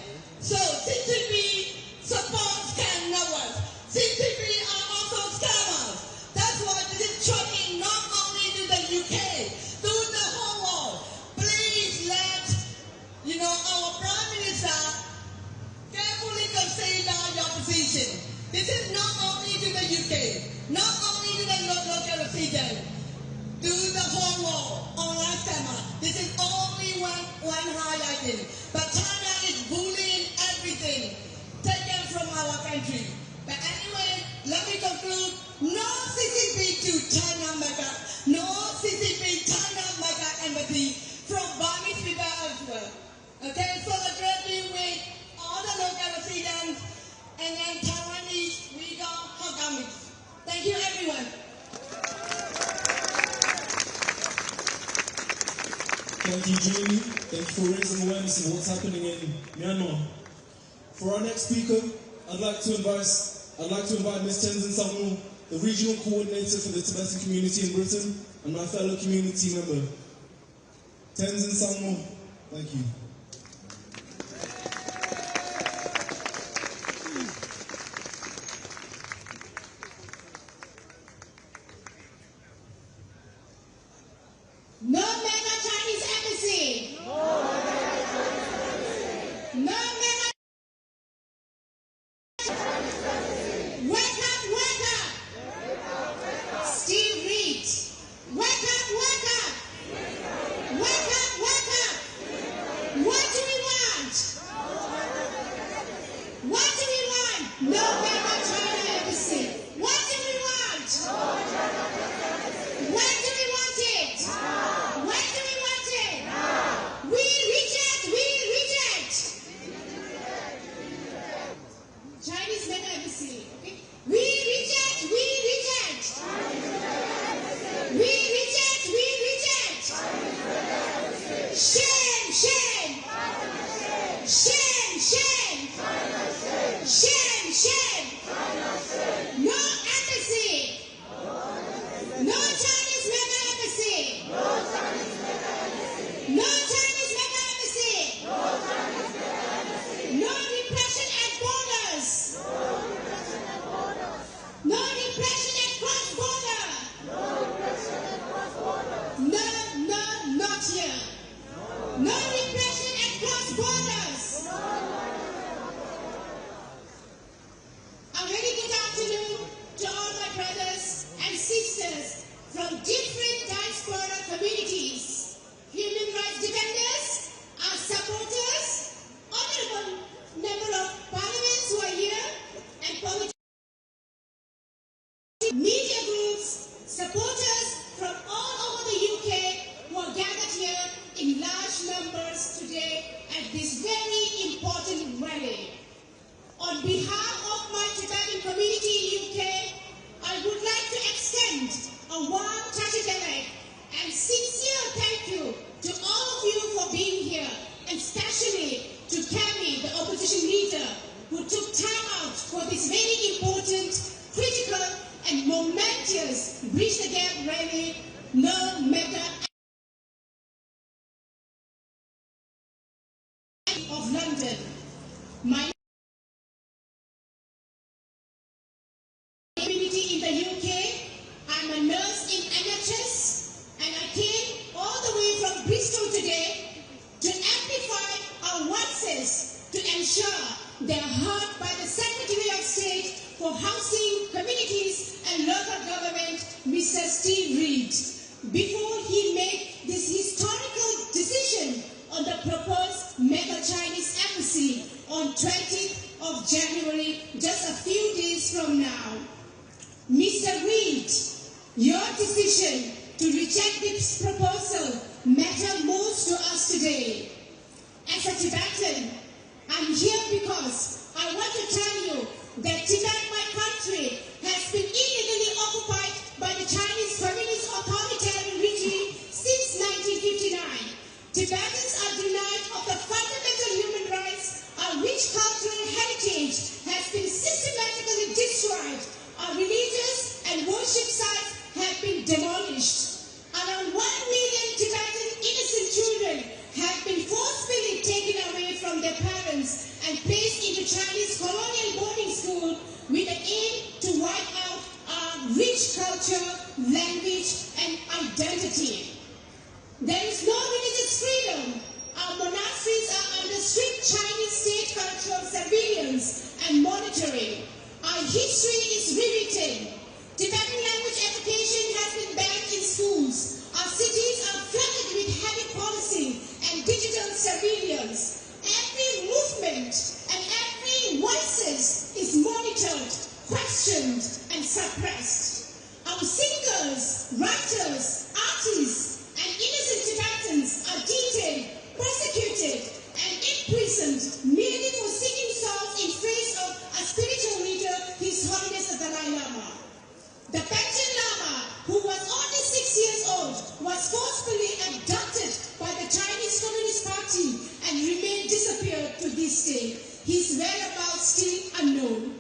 So CCP supports scam networks. CCP are also scammers. That's why this is threatening not only to the UK, to the whole world. Please let our Prime Minister carefully consider your position. This is not only to the UK, not only to the local resident, to the whole world, online scammer. This is only one highlighting. But China is bullying everything taken from our country. But anyway, let me conclude. No CCP to China Mega, no CCP China Mega Embassy from Burmese people elsewhere. Okay, solidarity with all the local residents and then Taiwanese, Uyghur, Hongkongese. Thank you everyone. Thank you, Julie. Thank you for raising awareness of what's happening in Myanmar. For our next speaker, I'd like to invite Ms. Tenzin Sangmo, the regional coordinator for the Tibetan community in Britain, and my fellow community member. Tenzin Sangmo, thank you. No mega Chinese embassy. No mega Chinese embassy. No mega Chinese embassy. Wake up, wake up. Wake up, wake up. Steve Reed. Wake up, wake up. Wake up, wake up. What do we want? What do we want? No mega China embassy. What do we want? When do we want it? When do we want it? We reject, we reject. Chinese mega embassy, okay? We reject, we reject. We reject, we reject. Shame, shame. Shame, shame. Shame, shame. No embassy. No Chinese mega embassy. No Chinese mega embassy. No Chinese mega embassy. No Chinese mega embassy. No repression at borders. No repression at cross border. No repression at cross border. No, no, not here. No repression at cross borders. A very good afternoon to all my brothers and sisters from different diaspora communities, human rights defenders, our supporters, honorable member of parliaments who are here, and politicians, media groups, supporters from all over the UK who are gathered here in large numbers today at this very important rally. On behalf of my Tibetan community in UK, I would like to extend a warm Tachidele and sincere thank you to all of you for being here, and especially to Kami, the opposition leader, who took time out for this very important, critical and momentous Bridge the Gap rally, No Mega of London. My community in the UK, I'm a nurse in NHS, and I came all the way from Bristol today to amplify our voices to ensure they are heard by the Secretary of State for Housing, Communities and Local Government, Mr. Steve Reed, before he made this historical decision on the proposed mega Chinese embassy on 20th of January, just a few days from now. Mr. Reed, your decision to reject this proposal matters most to us today. As a Tibetan, I'm here because I want to tell you that Tibet, my country, has been illegally occupied by the Chinese Communist authoritarian regime since 1959. Tibetans are denied of the fundamental human rights. Our rich cultural heritage has been systematically destroyed. Our religious and worship sites have been demolished. Around 1 million Tibetan innocent children have been forcefully taken away from their parents and placed into Chinese colonial boarding school with the aim to wipe out our rich culture, language, and identity. There is no religious freedom. Our monasteries are under strict Chinese state cultural surveillance and monitoring. Our history is rewritten. Tibetan language education has been banned in schools. Our cities are flooded with heavy policing and digital surveillance. Every movement and every voices is monitored, questioned, and suppressed. Our singers, writers, artists, and innocent Tibetans are detained, persecuted, and imprisoned merely for singing songs in praise of a spiritual leader, His Holiness the Dalai Lama. The Beijing Lama, who was only 6 years old, was forcefully abducted by the state, his whereabouts still unknown.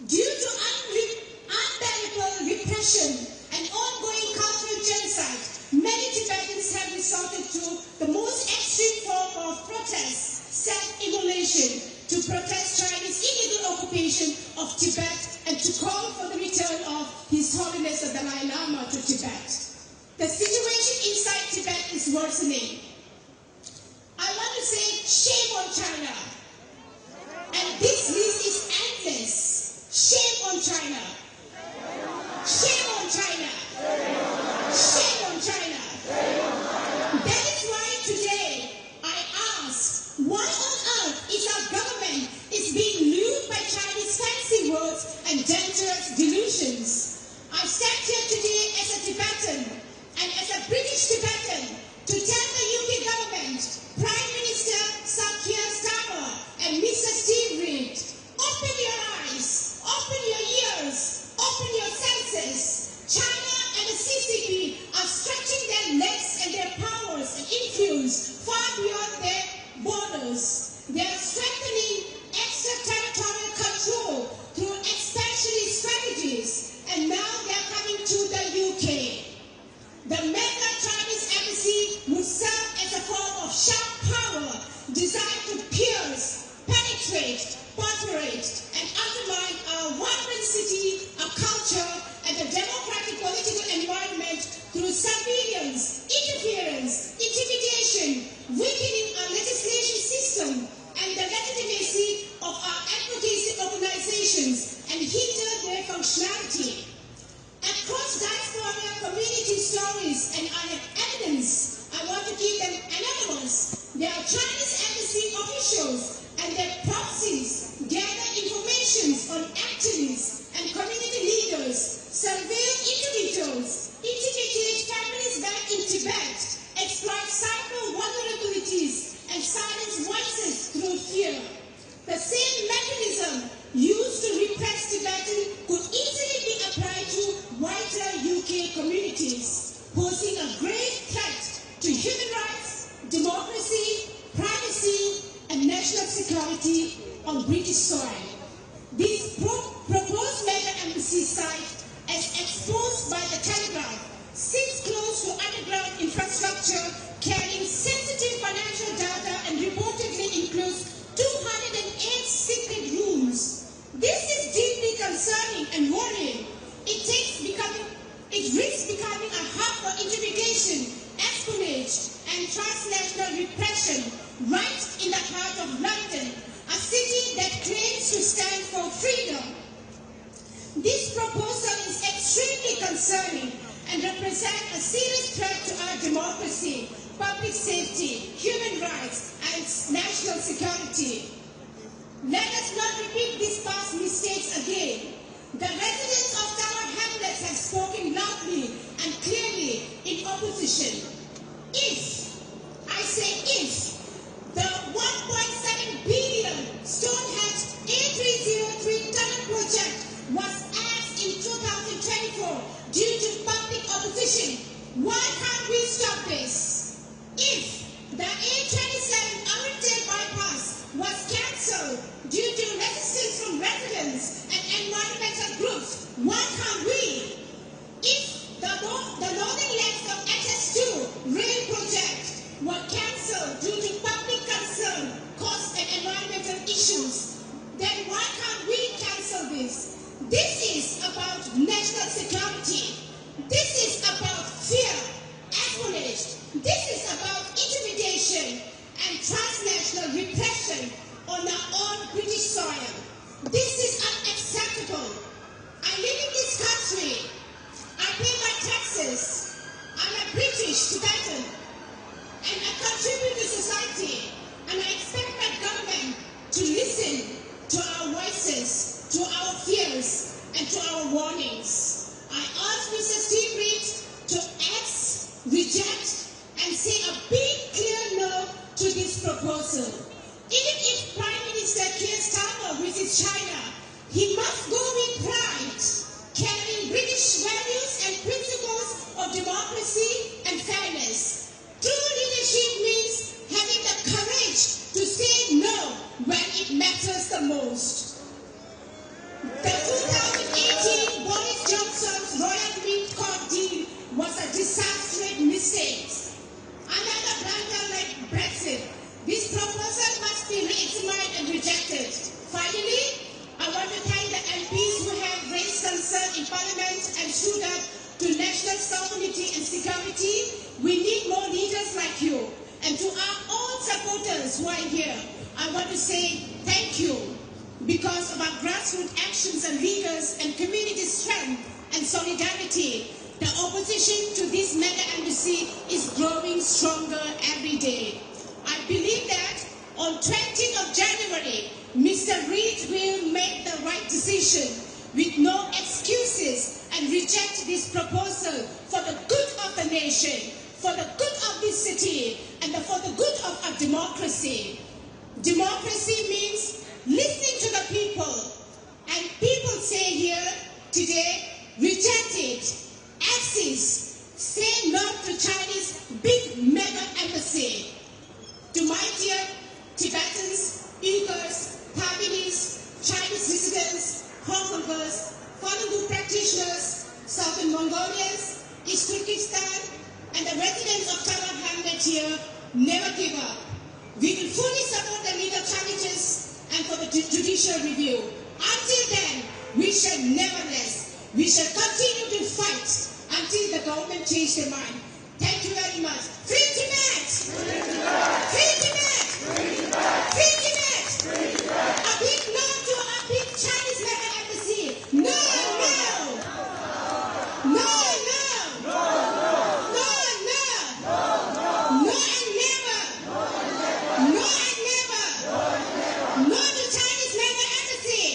Due to unbearable repression and ongoing cultural genocide, many Tibetans have resorted to the most extreme form of protest, self-immolation, to protest Chinese illegal occupation of Tibet and to call for the return of His Holiness the Dalai Lama to Tibet. The situation inside Tibet is worsening. I want to say shame on China. And this list is endless. Shame on China. Shame on China. Shame on China. That is why today I ask, why on earth is our government being lured by Chinese fancy words and dangerous delusions? I stand here today as a Tibetan and as a British Tibetan to tell the UK government, Prime Minister Sir Keir Starmer and Mr. Steve Reid, open your eyes, open your ears, open your senses. China and the CCP are stretching their legs and their powers and influence far beyond their borders. They are strengthening extraterritorial control through expansionary strategies, and now they are coming to the UK. The mega Chinese embassy would serve as a form of sharp power designed to pierce, penetrate, perforate, and undermine our vibrant city, our culture, and the democratic political environment through surveillance, interference, intimidation, weakening our legislation system and the legitimacy of our advocacy organizations, and hinder their functionality. Across diaspora community stories, and I have evidence, I want to keep them anonymous. There are Chinese embassy officials and their proxies gather information on activists and community leaders, surveil individuals, intimidate families back in Tibet, exploit cyber vulnerabilities, and silence voices through fear. The same mechanism used to repress Tibetans could easily be applied to wider UK communities, posing a grave threat to human rights, democracy, privacy, and national security on British soil. This proposed mega embassy site, as exposed by the Telegraph, sits close to underground infrastructure carrying sensitive financial data and reportedly includes 208 secret rooms. This is deeply concerning and worrying. It risks becoming a hub for intimidation, espionage, and transnational repression right in the heart of London, a city that claims to stand for freedom. This proposal is extremely concerning and represents a serious threat to our democracy, public safety, human rights, and national security. Let us not repeat these past mistakes again. The residents of Tower Hamlets have spoken loudly and clearly in opposition. If, I say if, the 1.7 billion Stonehenge A303 tunnel project was axed in 2024 due to public opposition, why can't we stop this? If the A27 Arundel bypass was cancelled due to resistance from residents and environmental groups, why can't we? If the northern legs of HS2 rail project were cancelled due to public concern, cost and environmental issues, then why can't we cancel this? This is about national security. This is about fear, espionage. This is about intimidation and transnational repression on our own British soil. This is unacceptable. I live in this country. I pay my taxes. I'm a British Tibetan. And I contribute to society. And I expect my government to listen to our voices, to our fears, and to our warnings. I ask Mr. Steve Reid to reject, and say a big clear no to this proposal. Even if Prime Minister Keir Starmer visits China, he must go with pride, carrying British values and principles of democracy and fairness. True leadership means having the courage to say no when it supporters who are here, I want to say thank you. Because of our grassroots actions and leaders and community strength and solidarity, the opposition to this mega embassy is growing stronger every day. I believe that on 20th of January, Mr. Reid will make the right decision with no excuses and reject this proposal for the good of the nation, for the good of this city, and for the good of our democracy. Democracy means listening to the people. And people say here today, reject it, axis, say no to Chinese big mega embassy. To my dear Tibetans, Uyghurs, Taiwanese, Chinese residents, Hong Kongers, Falun Gong practitioners, Southern Mongolians, East Turkestan, and the residents of Taiwan Hamlet here, never give up. We will fully support the legal challenges and for the judicial review. Until then, we shall never rest. We shall continue to fight until the government change their mind. Thank you very much. Free Tibet! Free Tibet! Free Tibet! Free Tibet! Free Tibet! Free Tibet! A big no to a big Chinese mega embassy. No, no! No, no! No, no! No, no! No and never! No and never! No to Chinese mega embassy!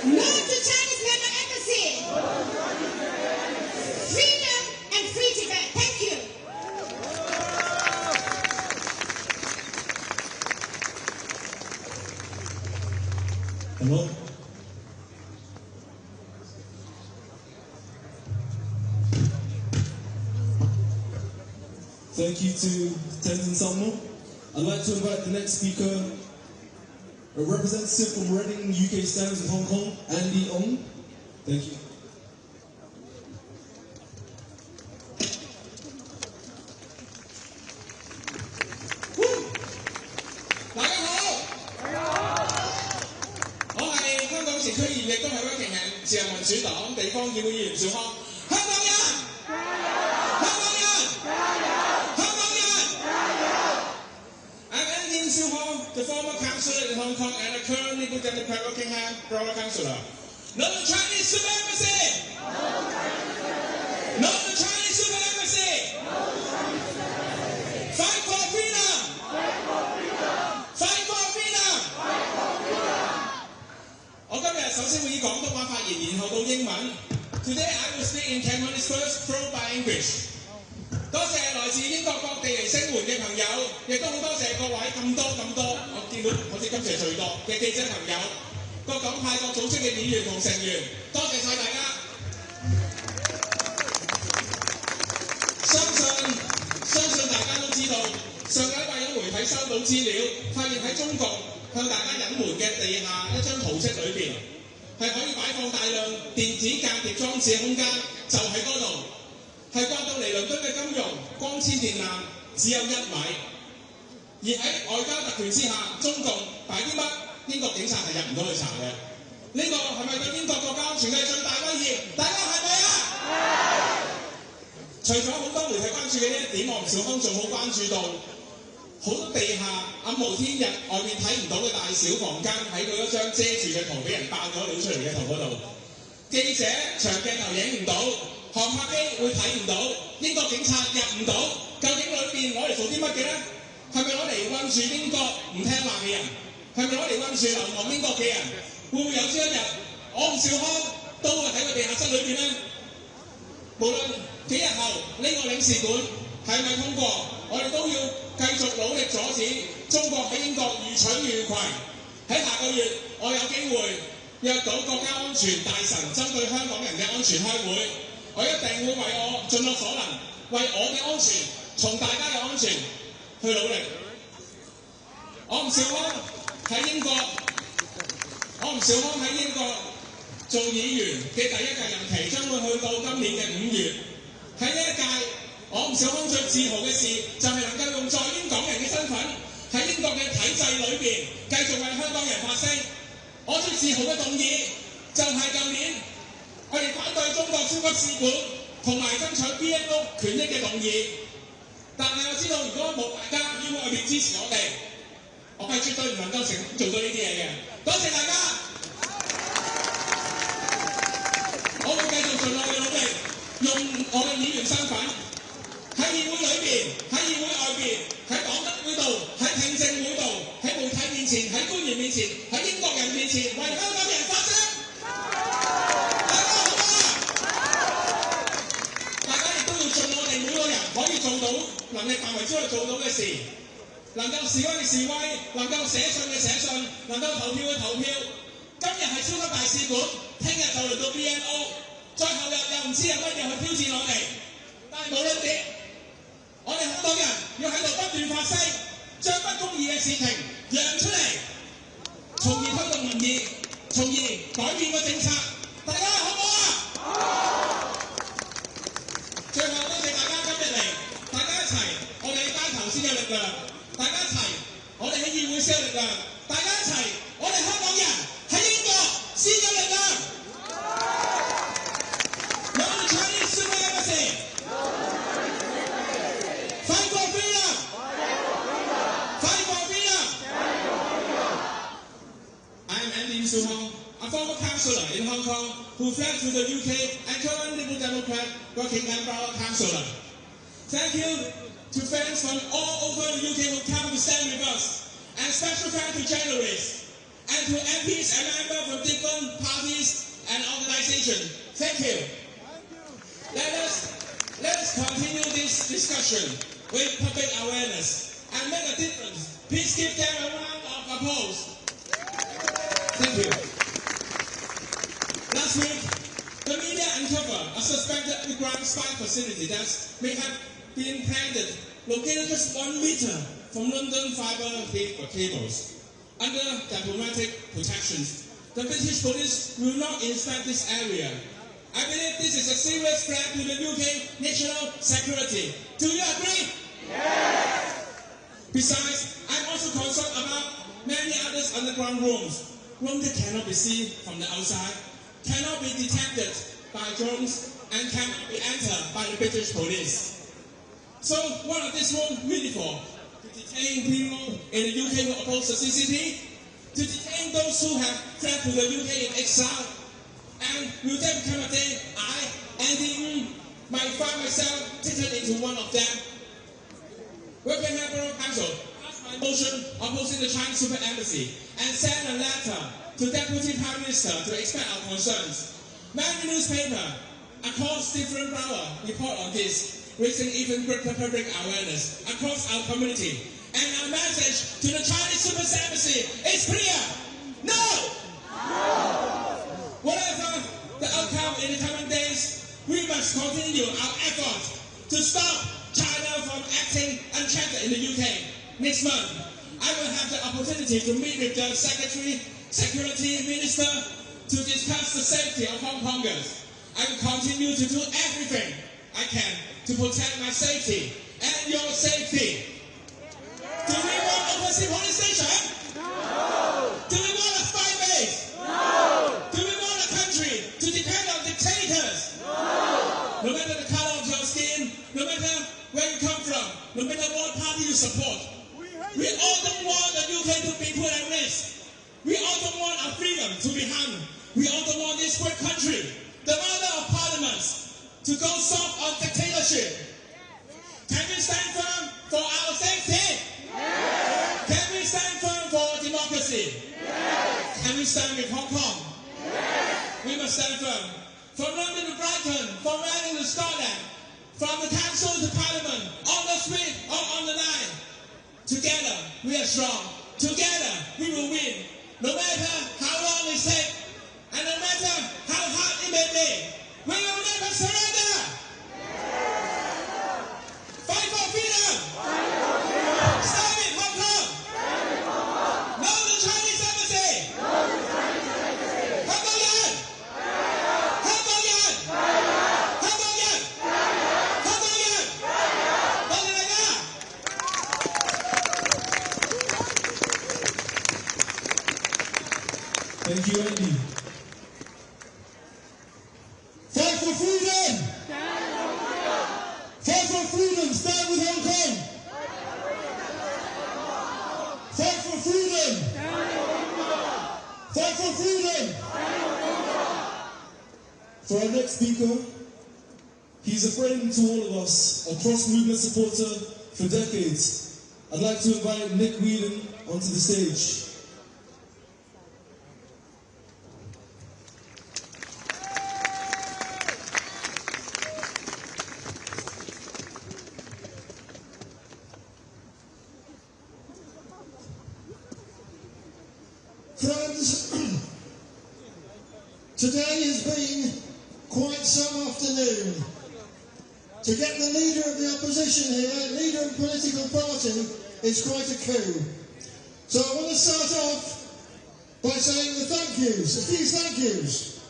No to Chinese mega embassy! Freedom and free Tibet. Thank you. Hello. Thank you to Tenzin Salmo. I'd like to invite the next speaker, a representative from Reading, UK Stands in Hong Kong, Andy Ong. Thank you. The former councillor in Hong Kong and a current Liberal Democrat Rockingham Borough Councillor. No to Chinese super embassy! No to Chinese super embassy! Fight for freedom! Fight for freedom! 我今日首先會以廣東話發言，然後到英文。Today I will speak in Cantonese first, followed by English. 多謝來自英國各地嚟聲援嘅朋友，亦都好多謝各位咁多，我見到好似今次係最多嘅記者朋友、各黨派各組織嘅議員同成員，多謝晒大家。相信大家都知道，上個禮拜有媒體收到資料，發現喺中國向大家隱瞞嘅地下一張圖則裏邊，係可以擺放大量電子間諜裝置嘅空間，就喺嗰度。係掛到嚟倫敦嘅金融光纖電纜只有1米，而喺外交特權之下，中共擺啲乜英國警察係入唔到去查嘅。呢個係咪對英國國家安全嘅最大威脅？大家係咪啊？除咗好多媒體關注嘅呢一點，我吳兆康仲好關注到好多地下暗無天日外面睇唔到嘅大小房間，喺佢嗰張遮住嘅圖俾人爆咗料出嚟嘅圖嗰度，記者長鏡頭影唔到。航拍機會睇唔到，英國警察入唔到，究竟裏邊攞嚟做啲乜嘅咧？係咪攞嚟韞住英國唔聽話嘅人？係咪攞嚟韞住流亡英國嘅人？會唔會有朝一日，我吳兆康都會喺個地下室裏邊咧？無論幾日後呢個領事館係咪通過，我哋都要繼續努力阻止中國喺英國予取予攜。喺下個月，我有機會約到國家安全大臣針對香港人嘅安全開會。我一定會為我盡我所能，為我嘅安全，從大家嘅安全去努力。我吳兆康喺英國做議員嘅第一屆任期將會去到今年嘅5月。喺呢一屆，我吳兆康最自豪嘅事就係能夠用在英港人嘅身份喺英國嘅體制裏邊繼續為香港人發聲。我最自豪嘅動議就係舊年我哋反對中國超級使館同埋爭取 BNO 權益嘅動議，但係我知道如果冇大家要我外面支持我哋，我係絕對唔能夠做到呢啲嘢嘅。多謝大家，我會繼續盡我嘅努力，用我嘅議員身份喺議會裏邊、喺議會外邊、喺黨德會度、喺聽證會度、喺媒體面前、喺官員面前、喺英國人面前，為香港人發聲。可以做到能力範圍之內做到嘅事，能夠示威嘅示威，能夠寫信嘅寫信，能夠投票嘅投票。今日係超級大使館，聽日就嚟到 BNO， 再後日又唔知有乜嘢去挑戰我哋。但係無論點，我哋香港人要喺度不斷發聲，將不公義嘅事情揚出嚟，從而推動民意，從而改變個政策。大家好唔好啊？好！最後多謝大家今日嚟，大家一齊，我哋喺街頭先有力量；大家一齊，我哋喺議會先有力量；大家一齊，我哋香港人喺英國先有力量。No to Chinese supremacy! Fight for freedom! Fight for freedom! I am Andy Suhong, a former councillor in Hong Kong who fled to the UK and current Liberal Democrat Rockingham Borough Councillor. Thank you to friends from all over the UK who come to stand with us, and special thanks to journalists and to MPs and members from different parties and organizations. Thank you. Let us continue this discussion with public awareness and make a difference. Please give them a round of applause. Thank you. Last week, the media uncovered a suspected underground spy facility that may have been planted, located just 1 meter from London fibre cables. Under diplomatic protections, the British police will not inspect this area. I believe this is a serious threat to the UK national security. Do you agree? Yes! Besides, I'm also concerned about many other underground rooms that cannot be seen from the outside, cannot be detected by drones, and cannot be entered by the British police. So what are these rooms really for? To detain people in the UK who oppose the CCP? To detain those who have fled to the UK in exile? And will there become a day I, Andy, might find myself taken into one of them? Rockingham Borough Council passed my motion opposing the Chinese Super Embassy and sent a letter to Deputy Prime Minister to express our concerns. Many newspapers across different boroughs report on this, raising even greater public awareness across our community. And our message to the Chinese Super Embassy is clear. No! No! Whatever the outcome in the coming days, we must continue our effort to stop China from acting unchecked in the UK. Next month, I will have the opportunity to meet with the Security Minister to discuss the safety of Hong Kongers. I will continue to do everything I can to protect my safety and your safety. Do we want overseas police station? No! Do we want a spy base? No! Do we want a country to depend on dictators? No! No matter the color of your skin, no matter where you come from, no matter what party you support, we all don't want the UK to be put at risk. We all don't want our freedom to be harmed. We all don't want this great country, the mother of parliaments, to go soft on dictatorship. Can we stand firm for our safety? Yes. Can we stand firm for democracy? Yes. Can we stand with Hong Kong? Yes. We must stand firm. From London to Brighton, from Reading to Scotland, from the council to parliament, on the street or on the line. Together, we are strong. Together, we will win. No matter how long it takes, and no matter how hard it may be, we will never surrender. Fight for freedom. Stand with Hong Kong. No to Chinese embassy. Hong Kong Yan. Hong Kong Yan. Hong Kong Yan. Hong Kong Yan. Thank you, Andy. Fight for freedom! Fight for freedom! Stand with Hong Kong! Fight for freedom! Fight for freedom! For our next speaker, he's a friend to all of us, a cross-movement supporter for decades. I'd like to invite Nick Whelan onto the stage. Friends, today has been quite some afternoon. To get the leader of the opposition here, leader of a political party, is quite a coup. So I want to start off by saying the thank yous, a few thank yous.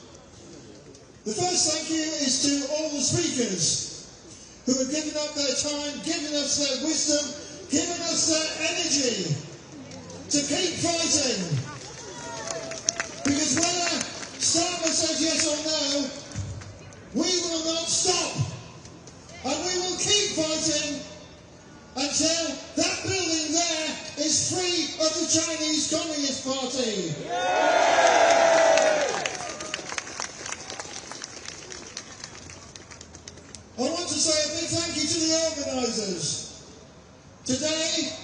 The first thank you is to all the speakers who have given up their time, given us their wisdom, given us their energy to keep fighting. Because whether Starmer says yes or no, we will not stop. And we will keep fighting until that building there is free of the Chinese Communist Party. I want to say a big thank you to the organisers. Today,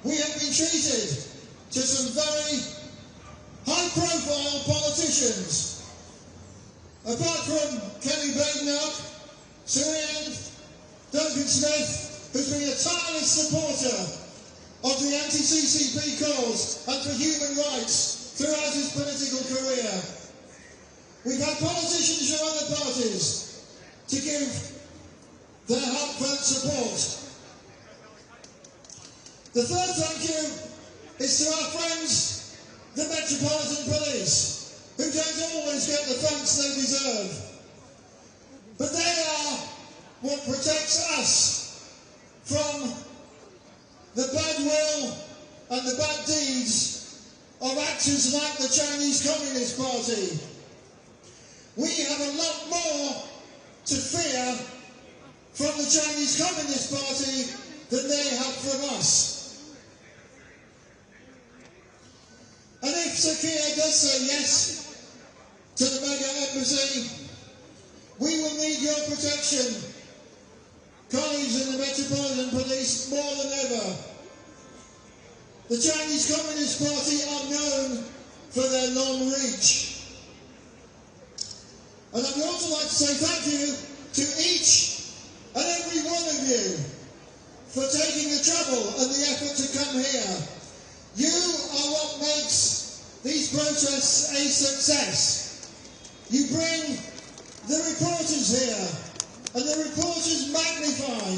we have been treated to some very high-profile politicians. Apart from Kenny Badenoch, Syrian, Duncan Smith, who's been a tireless supporter of the anti-CCP cause and for human rights throughout his political career. We've had politicians from other parties to give their heartfelt support. The third thank you is to our friends, the Metropolitan Police, who don't always get the thanks they deserve. But they are what protects us from the bad will and the bad deeds of actors like the Chinese Communist Party. We have a lot more to fear from the Chinese Communist Party than they have from us. And if Sakia does say yes to the mega embassy, we will need your protection, colleagues in the Metropolitan Police, more than ever. The Chinese Communist Party are known for their long reach. And I would also like to say thank you to each and every one of you for taking the trouble and the effort to come here. You are what makes these protests a success. You bring the reporters here, and the reporters magnify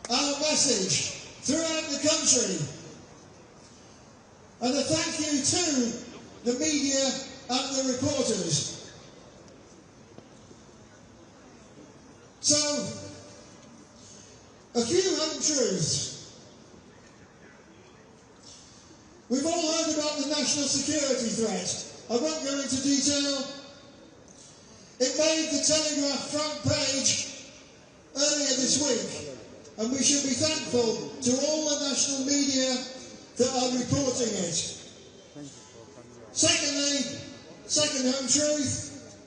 our message throughout the country. And a thank you to the media and the reporters. So, a few home truths. We've all heard about the national security threat. I won't go into detail. It made the Telegraph front page earlier this week, and we should be thankful to all the national media that are reporting it. Secondly, second home truth,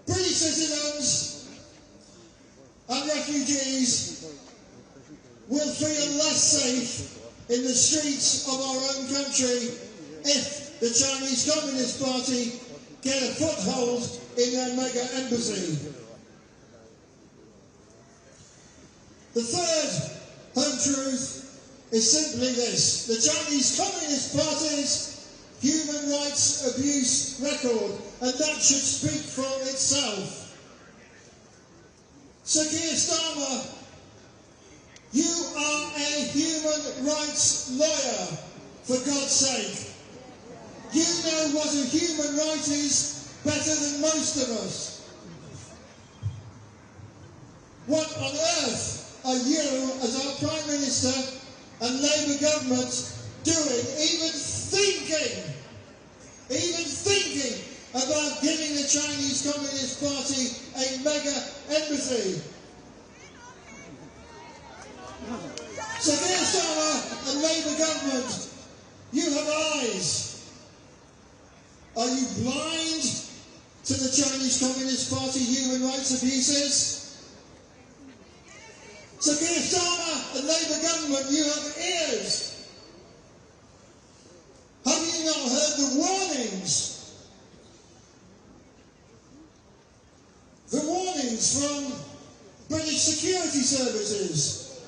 British citizens and refugees will feel less safe in the streets of our own country if the Chinese Communist Party get a foothold in their mega embassy. The third home truth is simply this: the Chinese Communist Party's human rights abuse record, and that should speak for itself. Sir Keir Starmer, you are a human rights lawyer, for God's sake. You know what a human right is better than most of us. What on earth are you, as our Prime Minister and Labour government, doing, even thinking about giving the Chinese Communist Party a mega embassy? Sir Keir Starmer and Labour government, you eyes? Are you blind to the Chinese Communist Party human rights abuses? So Keir Starmer and Labour government, you have ears. Have you not heard the warnings? The warnings from British security services,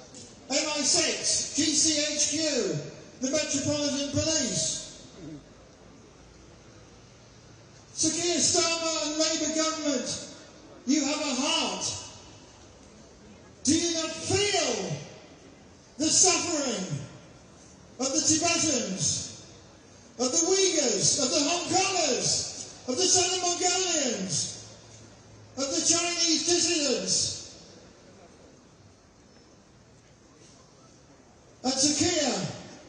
MI6, GCHQ, the Metropolitan Police. So Keir Starmer and Labour government, you have a heart. Do you not feel the suffering of the Tibetans, of the Uyghurs, of the Hong Kongers, of the Southern Mongolians, of the Chinese dissidents? And to Keir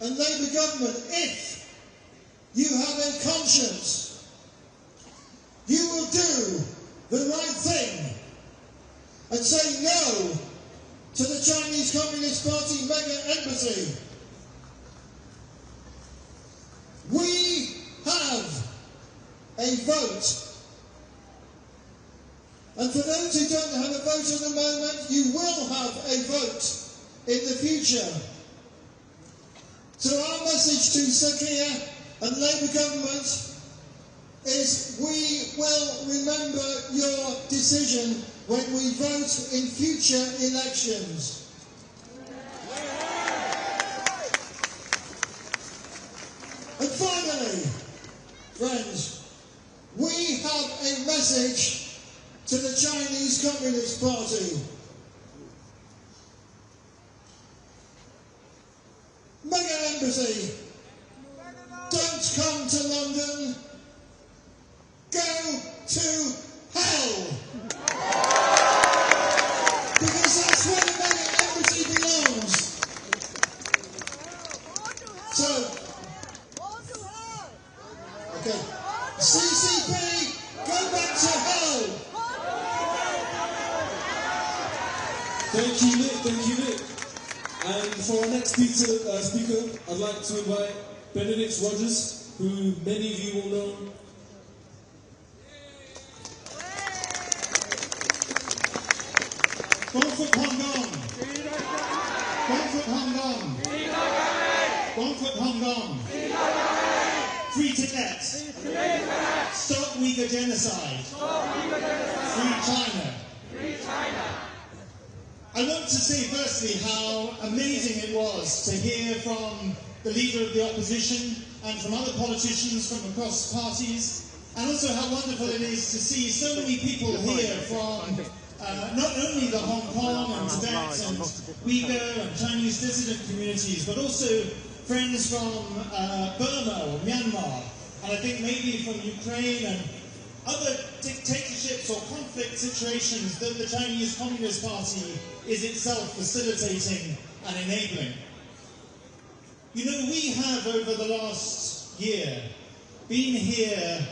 and Labour government, if you have a conscience, you will do the right thing and say no to the Chinese Communist Party mega embassy. We have a vote. And for those who don't have a vote at the moment, you will have a vote in the future. So our message to Sir Keir and Labour government is we will remember your decision when we vote in future elections. And finally, friends, we have a message to the Chinese Communist Party. Mega embassy, don't come to London, go to hell. Because that's where the mega embassy belongs. So, okay, CCP, go back to hell. Thank you, Nick. Thank you, Nick. And for our next speaker, I'd like to invite Benedict Rogers, who many of you will know. Gongfu Hong Kong. Gongfu Hong Kong. Gongfu Hong Kong. Free Tibet. Stop Uyghur genocide. Free China. I want to say firstly how amazing it was to hear from the leader of the opposition and from other politicians from across parties, and also how wonderful it is to see so many people here from not only the Hong Kong and Tibet and Uyghur and Chinese dissident communities, but also friends from Burma or Myanmar, and I think maybe from Ukraine and other dictatorships or conflict situations that the Chinese Communist Party is itself facilitating and enabling. You know, we have over the last year been here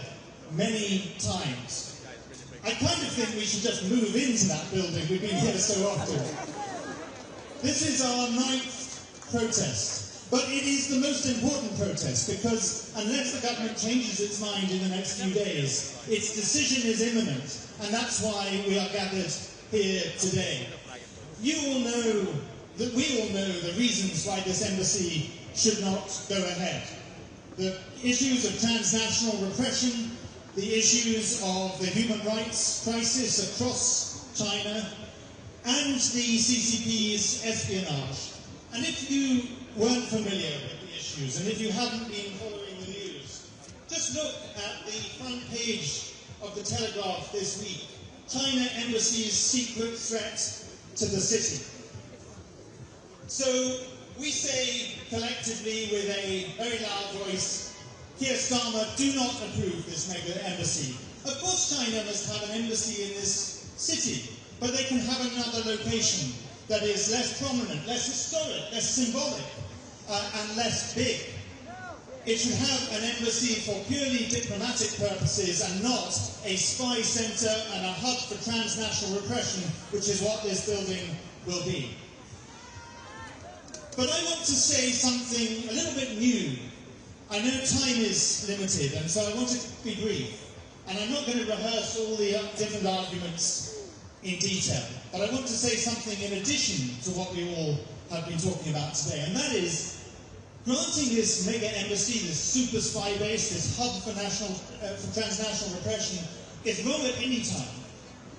many times. I kind of think we should just move into that building. We've been here so often. This is our 9th protest. But it is the most important protest because unless the government changes its mind in the next few days, its decision is imminent, and that's why we are gathered here today. You all know that we all know the reasons why this embassy should not go ahead. The issues of transnational repression, the issues of the human rights crisis across China, and the CCP's espionage. And if you weren't familiar with the issues, and if you haven't been following the news, just look at the front page of the Telegraph this week. China Embassy's secret threat to the city. So we say collectively with a very loud voice, Keir Starmer, do not approve this mega embassy. Of course China must have an embassy in this city, but they can have another location that is less prominent, less historic, less symbolic, and less big. It should have an embassy for purely diplomatic purposes and not a spy centre and a hub for transnational repression, which is what this building will be. But I want to say something a little bit new. I know time is limited, and so I want to be brief. And I'm not going to rehearse all the different arguments in detail, but I want to say something in addition to what we all have been talking about today, and that is granting this mega embassy, this super spy base, this hub for transnational repression is wrong at any time.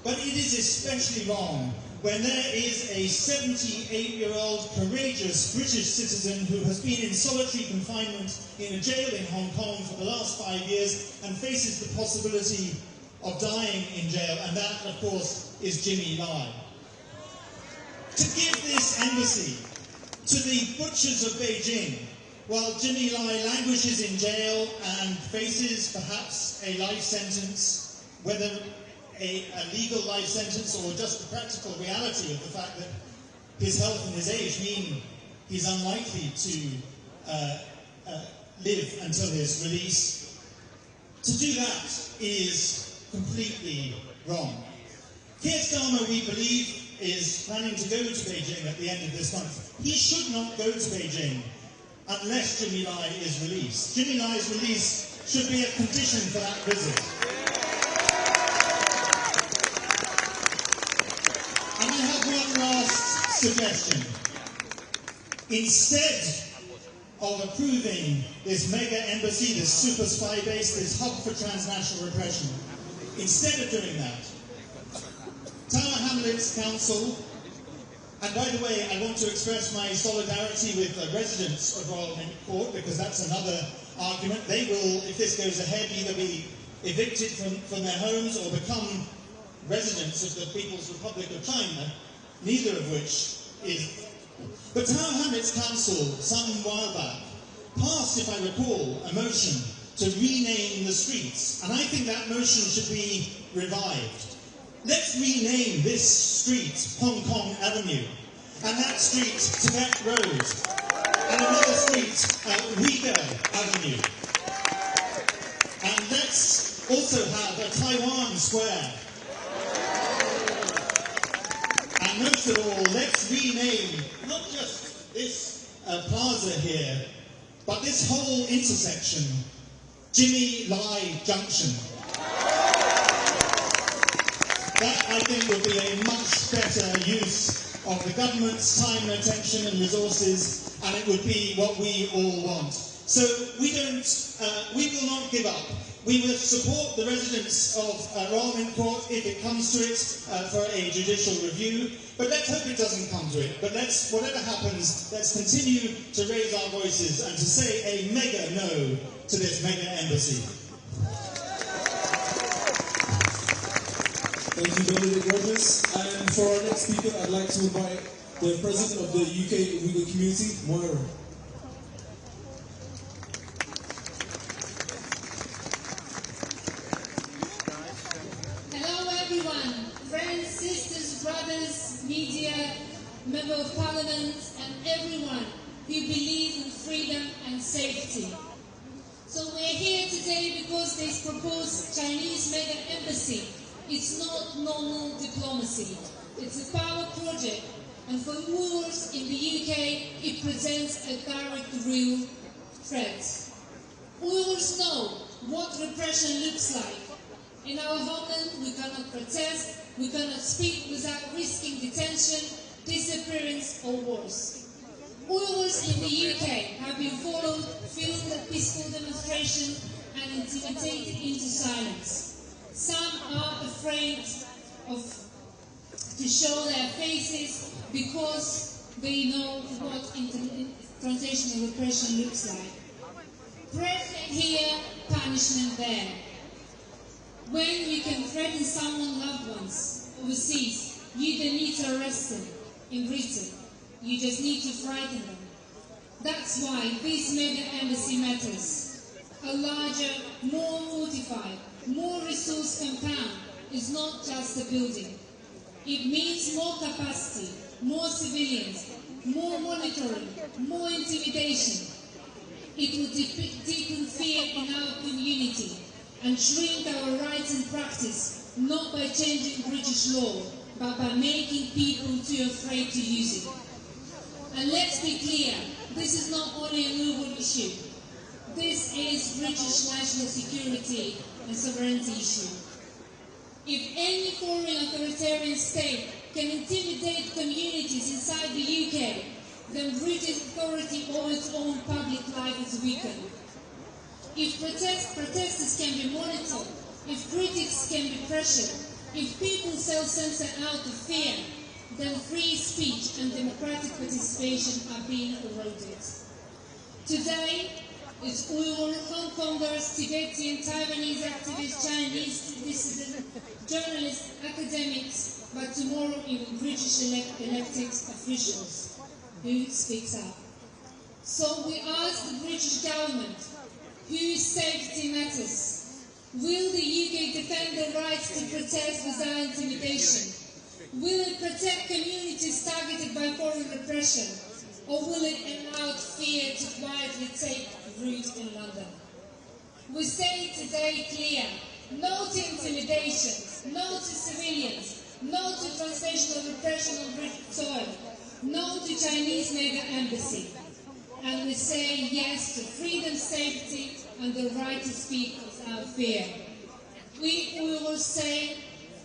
But it is especially wrong when there is a 78-year-old courageous British citizen who has been in solitary confinement in a jail in Hong Kong for the last 5 years and faces the possibility of dying in jail, and that, of course, is Jimmy Lai. To give this embassy to the butchers of Beijing, while Jimmy Lai languishes in jail and faces perhaps a life sentence, whether a legal life sentence or just the practical reality of the fact that his health and his age mean he's unlikely to live until his release. To do that is completely wrong. Keir Starmer, we believe, is planning to go to Beijing at the end of this month. He should not go to Beijing unless Jimmy Lai is released. Jimmy Lai's release should be a condition for that visit. And I have one last suggestion. Instead of approving this mega embassy, this super spy base, this hub for transnational repression, instead of doing that, Tower Hamlets Council, and by the way, I want to express my solidarity with the residents of Royal Mint Court, because that's another argument. They will, if this goes ahead, either be evicted from their homes or become residents of the People's Republic of China, neither of which is. But Tower Hamlets Council, some while back, passed, if I recall, a motion to rename the streets, and I think that motion should be revived. Let's rename this street Hong Kong Avenue, and that street Tibet Road, and another street Uyghur Avenue. And let's also have a Taiwan Square. And most of all, let's rename not just this plaza here, but this whole intersection Jimmy Lai Junction. That, I think, would be a much better use of the government's time and attention and resources, and it would be what we all want. So we will not give up. We will support the residents of Royal Mint Court if it comes to it for a judicial review, but let's hope it doesn't come to it. But whatever happens, let's continue to raise our voices and to say a mega no to this mega embassy. Thank you, Benedict Rogers. And for our next speaker, I'd like to invite the president of the UK Uyghur community, Moira. Hello, everyone. Friends, sisters, brothers, media, member of parliament, and everyone who believes in freedom and safety. So we're here today because this proposed Chinese mega embassy, it's not normal diplomacy. It's a power project, and for Uyghurs in the UK, it presents a direct real threat. Uyghurs know what repression looks like. In our homeland, we cannot protest, we cannot speak without risking detention, disappearance, or worse. Uyghurs in the UK have been followed, filmed at peaceful demonstration, and intimidated into silence. Some are afraid to show their faces because they know what transnational repression looks like. Threat here, punishment there. When you can threaten someone's loved ones overseas, you don't need to arrest them in Britain. You just need to frighten them. That's why this mega embassy matters. A larger, more fortified, more resource compound is not just a building. It means more capacity, more civilians, more monitoring, more intimidation. It will deepen fear in our community and shrink our rights in practice, not by changing British law, but by making people too afraid to use it. And let's be clear, this is not only an Uyghur issue. This is British national security and sovereignty issue. If any foreign authoritarian state can intimidate communities inside the UK, then British authority over its own public life is weakened. If protesters can be monitored, if critics can be pressured, if people self-censor out of fear, then free speech and democratic participation are being eroded. Today, it's Uyghur, Hong Kongers, Tibetan, Taiwanese activists, Chinese dissidents, journalists, academics, but tomorrow even British elected officials who speaks up. So we ask the British government, whose safety matters, will the UK defend the rights to protest without intimidation? Will it protect communities targeted by foreign repression? Or will it allow fear to quietly take root in London? We say today clear, no to intimidation, no to civilians, no to translational repression on British soil, no to Chinese mega embassy. And we say yes to freedom, safety, and the right to speak without fear. We will say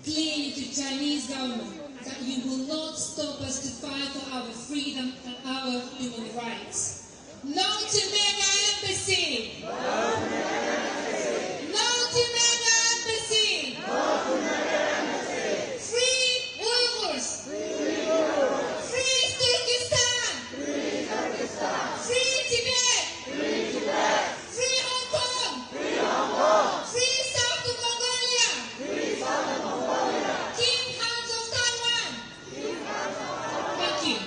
clearly to Chinese government that you will not stop us to fight for our freedom and our human rights. No to mega embassy! No to mega embassy! No to mega embassy! No to mega embassy! Free Uyghurs! Free Uyghurs! Free Turkestan! Free Turkestan! Free Tibet! Free Tibet! Free Hong Kong! Free Hong Kong! Free South of Mongolia! Free South of Mongolia! King House of Taiwan! King House of Taiwan! Thank you.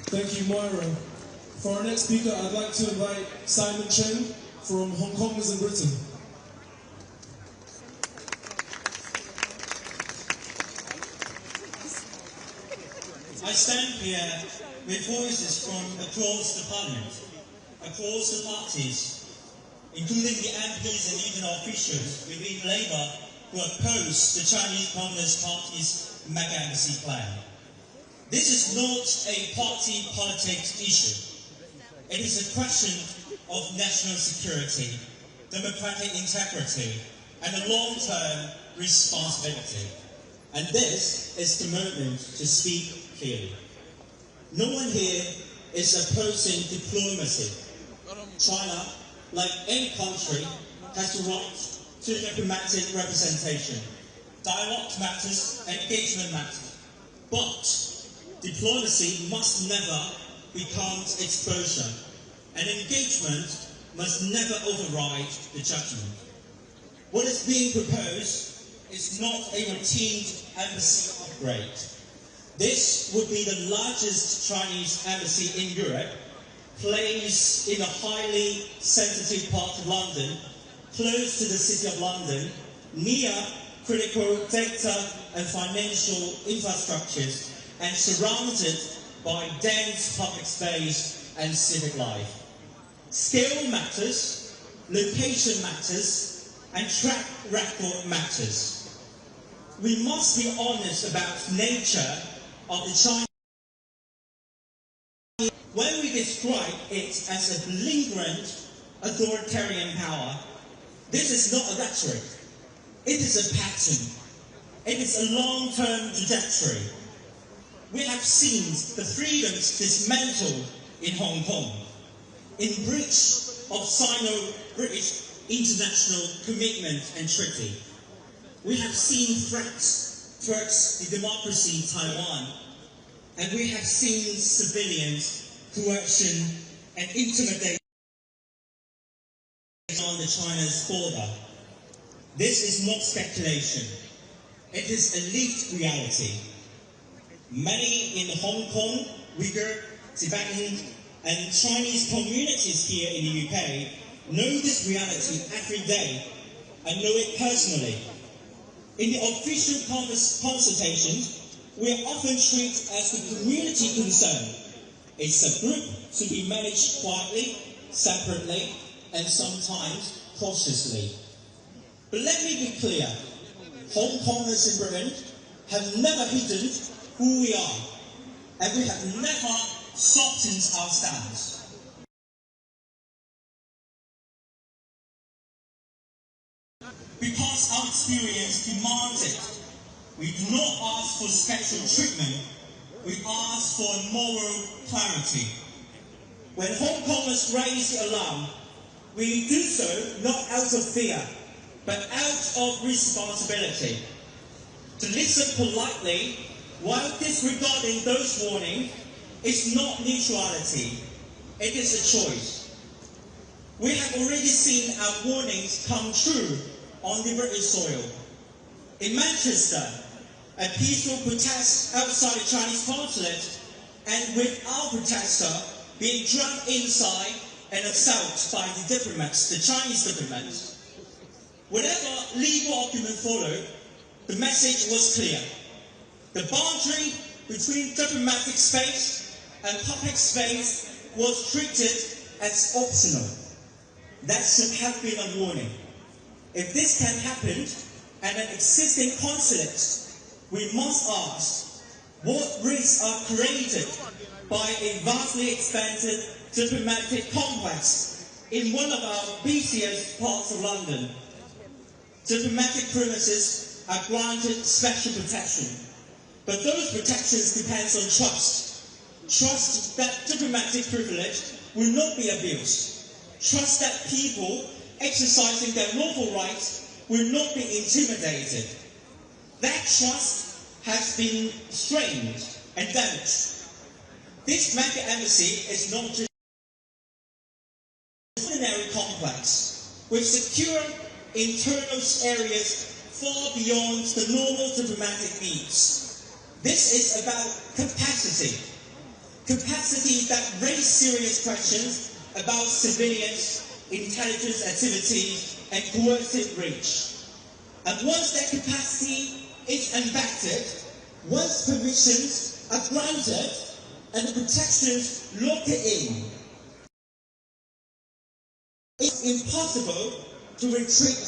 Thank you, Moira. For our next speaker, I'd like to invite Simon Chen from Hong Kongers in Britain. I stand here with voices from across the Parliament, across the parties, including the MPs and even officials within Labour who oppose the Chinese Communist Party's mega embassy plan. This is not a party politics issue. It is a question of national security, democratic integrity, and a long-term responsibility. And this is the moment to speak clearly. No one here is opposing diplomacy. China, like any country, has the right to diplomatic representation. Dialogue matters, engagement matters. But diplomacy must never become exposure, and engagement must never override the judgment. What is being proposed is not a routine embassy upgrade. This would be the largest Chinese embassy in Europe, placed in a highly sensitive part of London, close to the City of London, near critical data and financial infrastructures, and surrounded by dense public space and civic life. Scale matters, location matters, and track record matters. We must be honest about the nature of the Chinese. When we describe it as a belligerent authoritarian power, this is not a rhetoric. It is a pattern. It is a long-term trajectory. We have seen the freedoms dismantled in Hong Kong, in breach of Sino-British international commitment and treaty. We have seen threats towards the democracy in Taiwan, and we have seen civilians, coercion, and intimidation on the China's border. This is not speculation. It is a lived reality. Many in Hong Kong, Uyghur, Tibetan, and Chinese communities here in the UK know this reality every day and know it personally. In the official consultations, we are often treated as the community concern. It's a group to be managed quietly, separately, and sometimes cautiously. But let me be clear, Hong Kongers in Britain have never hidden who we are. and we have never softened our stance. Because our experience demands it, we do not ask for special treatment, we ask for moral clarity. When Hong Kongers raise the alarm, we do so not out of fear, but out of responsibility. To listen politely while disregarding those warnings is not neutrality, it is a choice. We have already seen our warnings come true on the British soil. In Manchester, a peaceful protest outside the Chinese consulate, and with our protester being dragged inside and assaulted by the diplomats, the Chinese diplomats. Whatever legal argument followed, the message was clear. The boundary between diplomatic space and public space was treated as optional. That should have been a warning. If this can happen at an existing consulate, we must ask what risks are created by a vastly expanded diplomatic complex in one of our busiest parts of London. Diplomatic premises are granted special protection, but those protections depend on trust. Trust that diplomatic privilege will not be abused. Trust that people exercising their lawful rights will not be intimidated. That trust has been strained and damaged. This mega embassy is not just an ordinary complex with secure internal areas far beyond the normal diplomatic needs. This is about capacity. Capacity that raises serious questions about civilians, intelligence activities, and coercive reach. And once that capacity is impacted, once permissions are granted, and the protections locked in, it's impossible to retreat,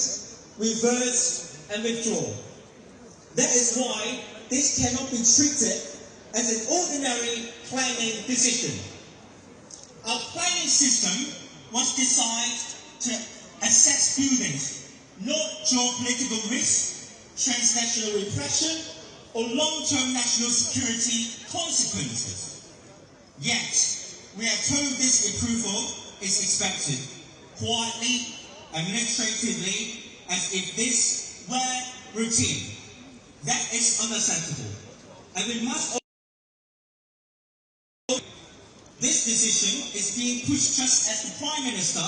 reverse, and withdraw. That is why this cannot be treated as an ordinary planning decision. Our planning system was designed to assess buildings, not geopolitical risk, transnational repression, or long-term national security consequences. Yet, we are told this approval is expected, quietly, administratively, as if this were routine. That is unacceptable. And we must. This decision is being pushed just as the Prime Minister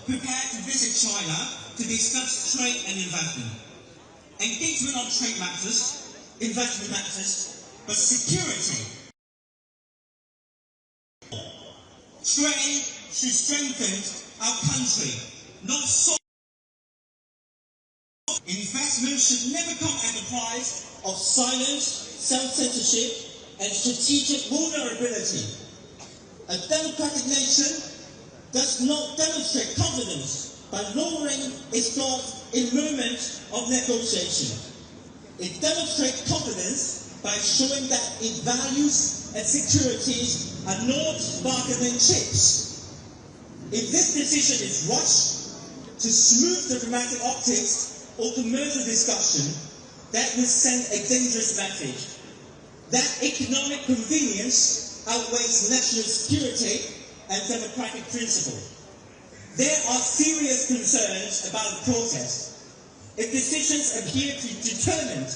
prepared to visit China to discuss trade and investment. Engagement on trade matters, investment matters, but security. Trade should strengthen our country, not so. Investment should never come at the price of silence, self-censorship, and strategic vulnerability. A democratic nation does not demonstrate confidence by lowering its guard in moments of negotiation. It demonstrates confidence by showing that its values and securities are not bargaining chips. If this decision is rushed to smooth diplomatic optics or commercial discussion, that will send a dangerous message. That economic convenience outweighs national security and democratic principle. There are serious concerns about the process. If decisions appear to be determined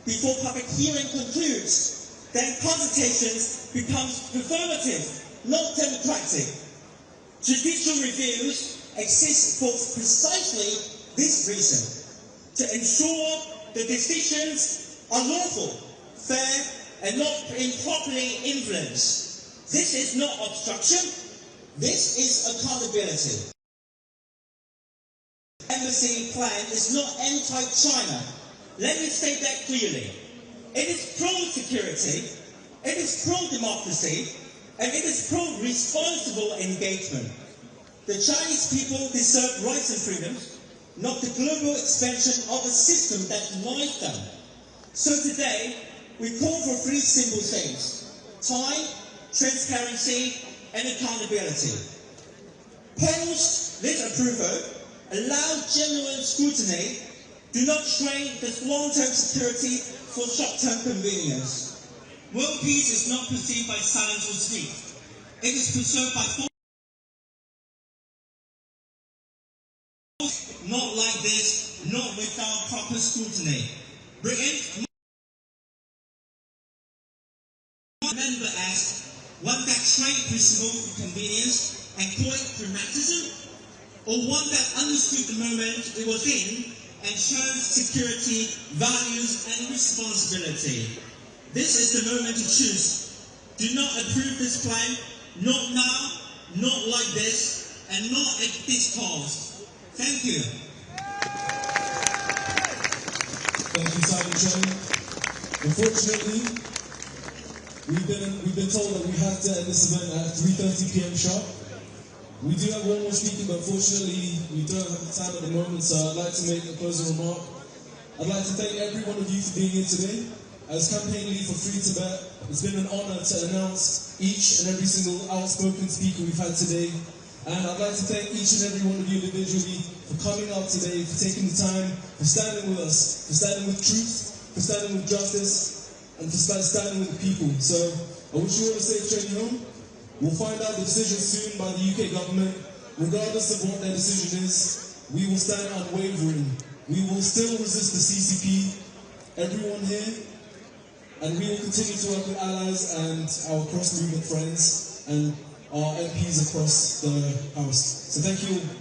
before public hearing concludes, then consultations becomes performative, not democratic. Judicial reviews exist for precisely this reason, to ensure the decisions are lawful, fair, and not improperly influenced. This is not obstruction, this is accountability. The embassy plan is not anti-China. Let me state that clearly. It is pro-security, it is pro-democracy, and it is pro-responsible engagement. The Chinese people deserve rights and freedoms, not the global expansion of a system that denies them. So today, we call for three simple things. time, transparency, and accountability. Post this approval, allow genuine scrutiny, do not strain this long-term security for short-term convenience. World peace is not perceived by silence or sleep. It is preserved by force. Not like this, not without proper scrutiny. Britain, remember as one that tried principle for convenience and call it pragmatism, or one that understood the moment it was in and chose security, values, and responsibility. This is the moment to choose. Do not approve this plan, not now, not like this, and not at this cost. Thank you. Thank you, Simon Chen. Unfortunately, we've been told that we have to end this event at 3:30 p.m. sharp. We do have one more speaker, but unfortunately, we don't have the time at the moment, so I'd like to make a closing remark. I'd like to thank every one of you for being here today. As campaign lead for Free Tibet, it's been an honor to announce each and every single outspoken speaker we've had today. And I'd like to thank each and every one of you individually for coming out today, for taking the time, for standing with us, for standing with truth, for standing with justice, and for standing with the people. So I wish you all a safe journey home. We'll find out the decision soon by the UK government. Regardless of what their decision is, we will stand unwavering. We will still resist the CCP, everyone here, and we will continue to work with allies and our cross-movement friends and our MPs across the House. So thank you all.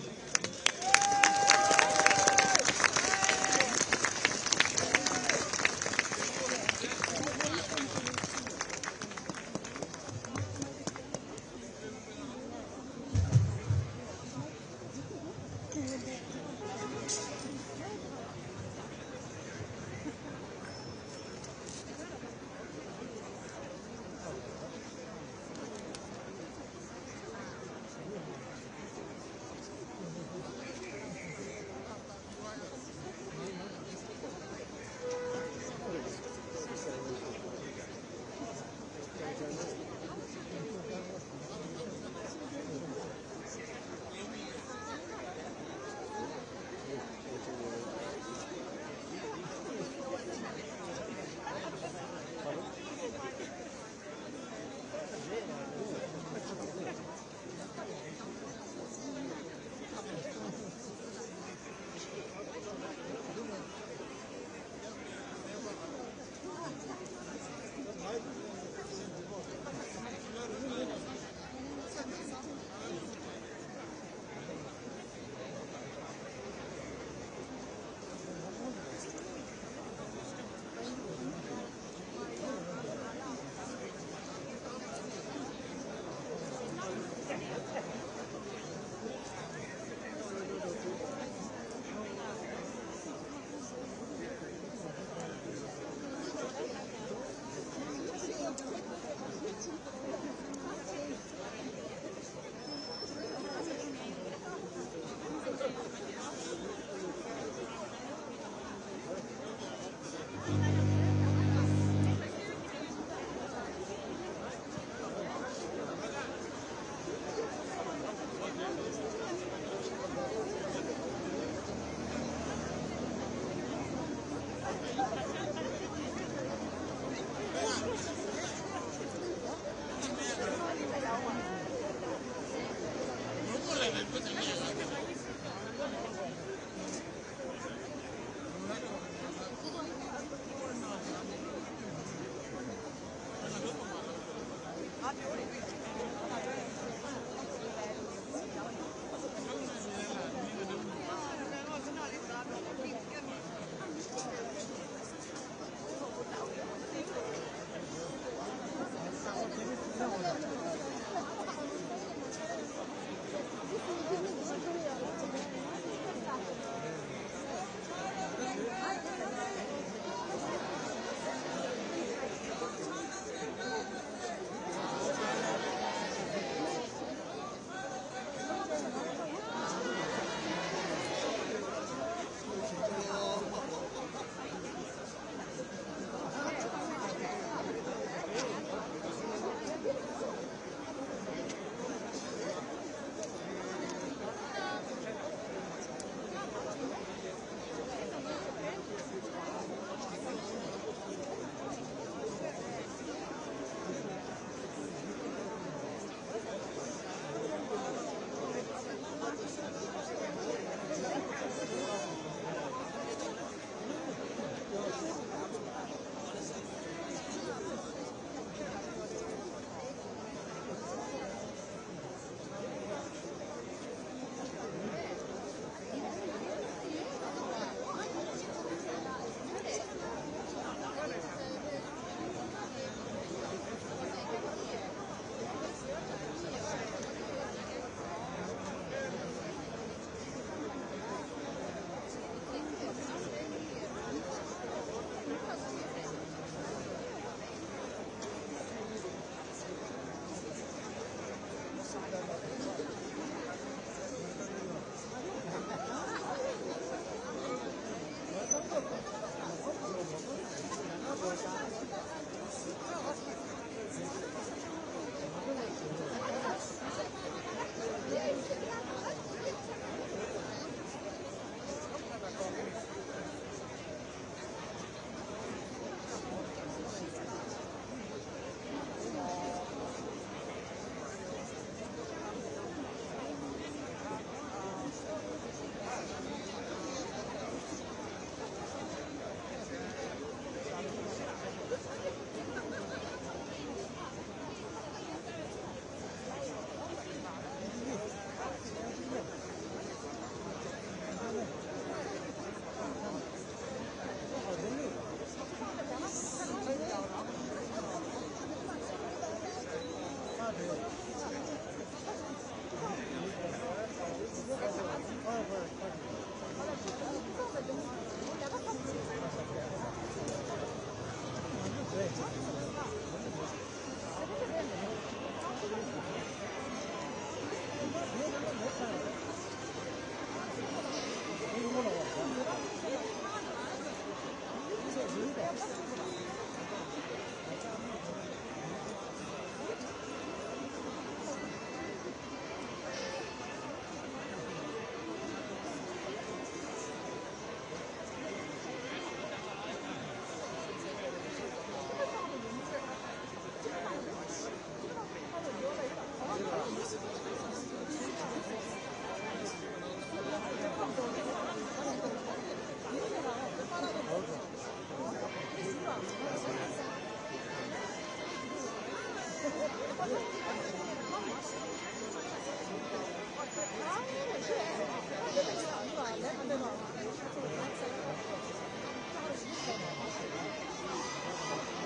Thank you.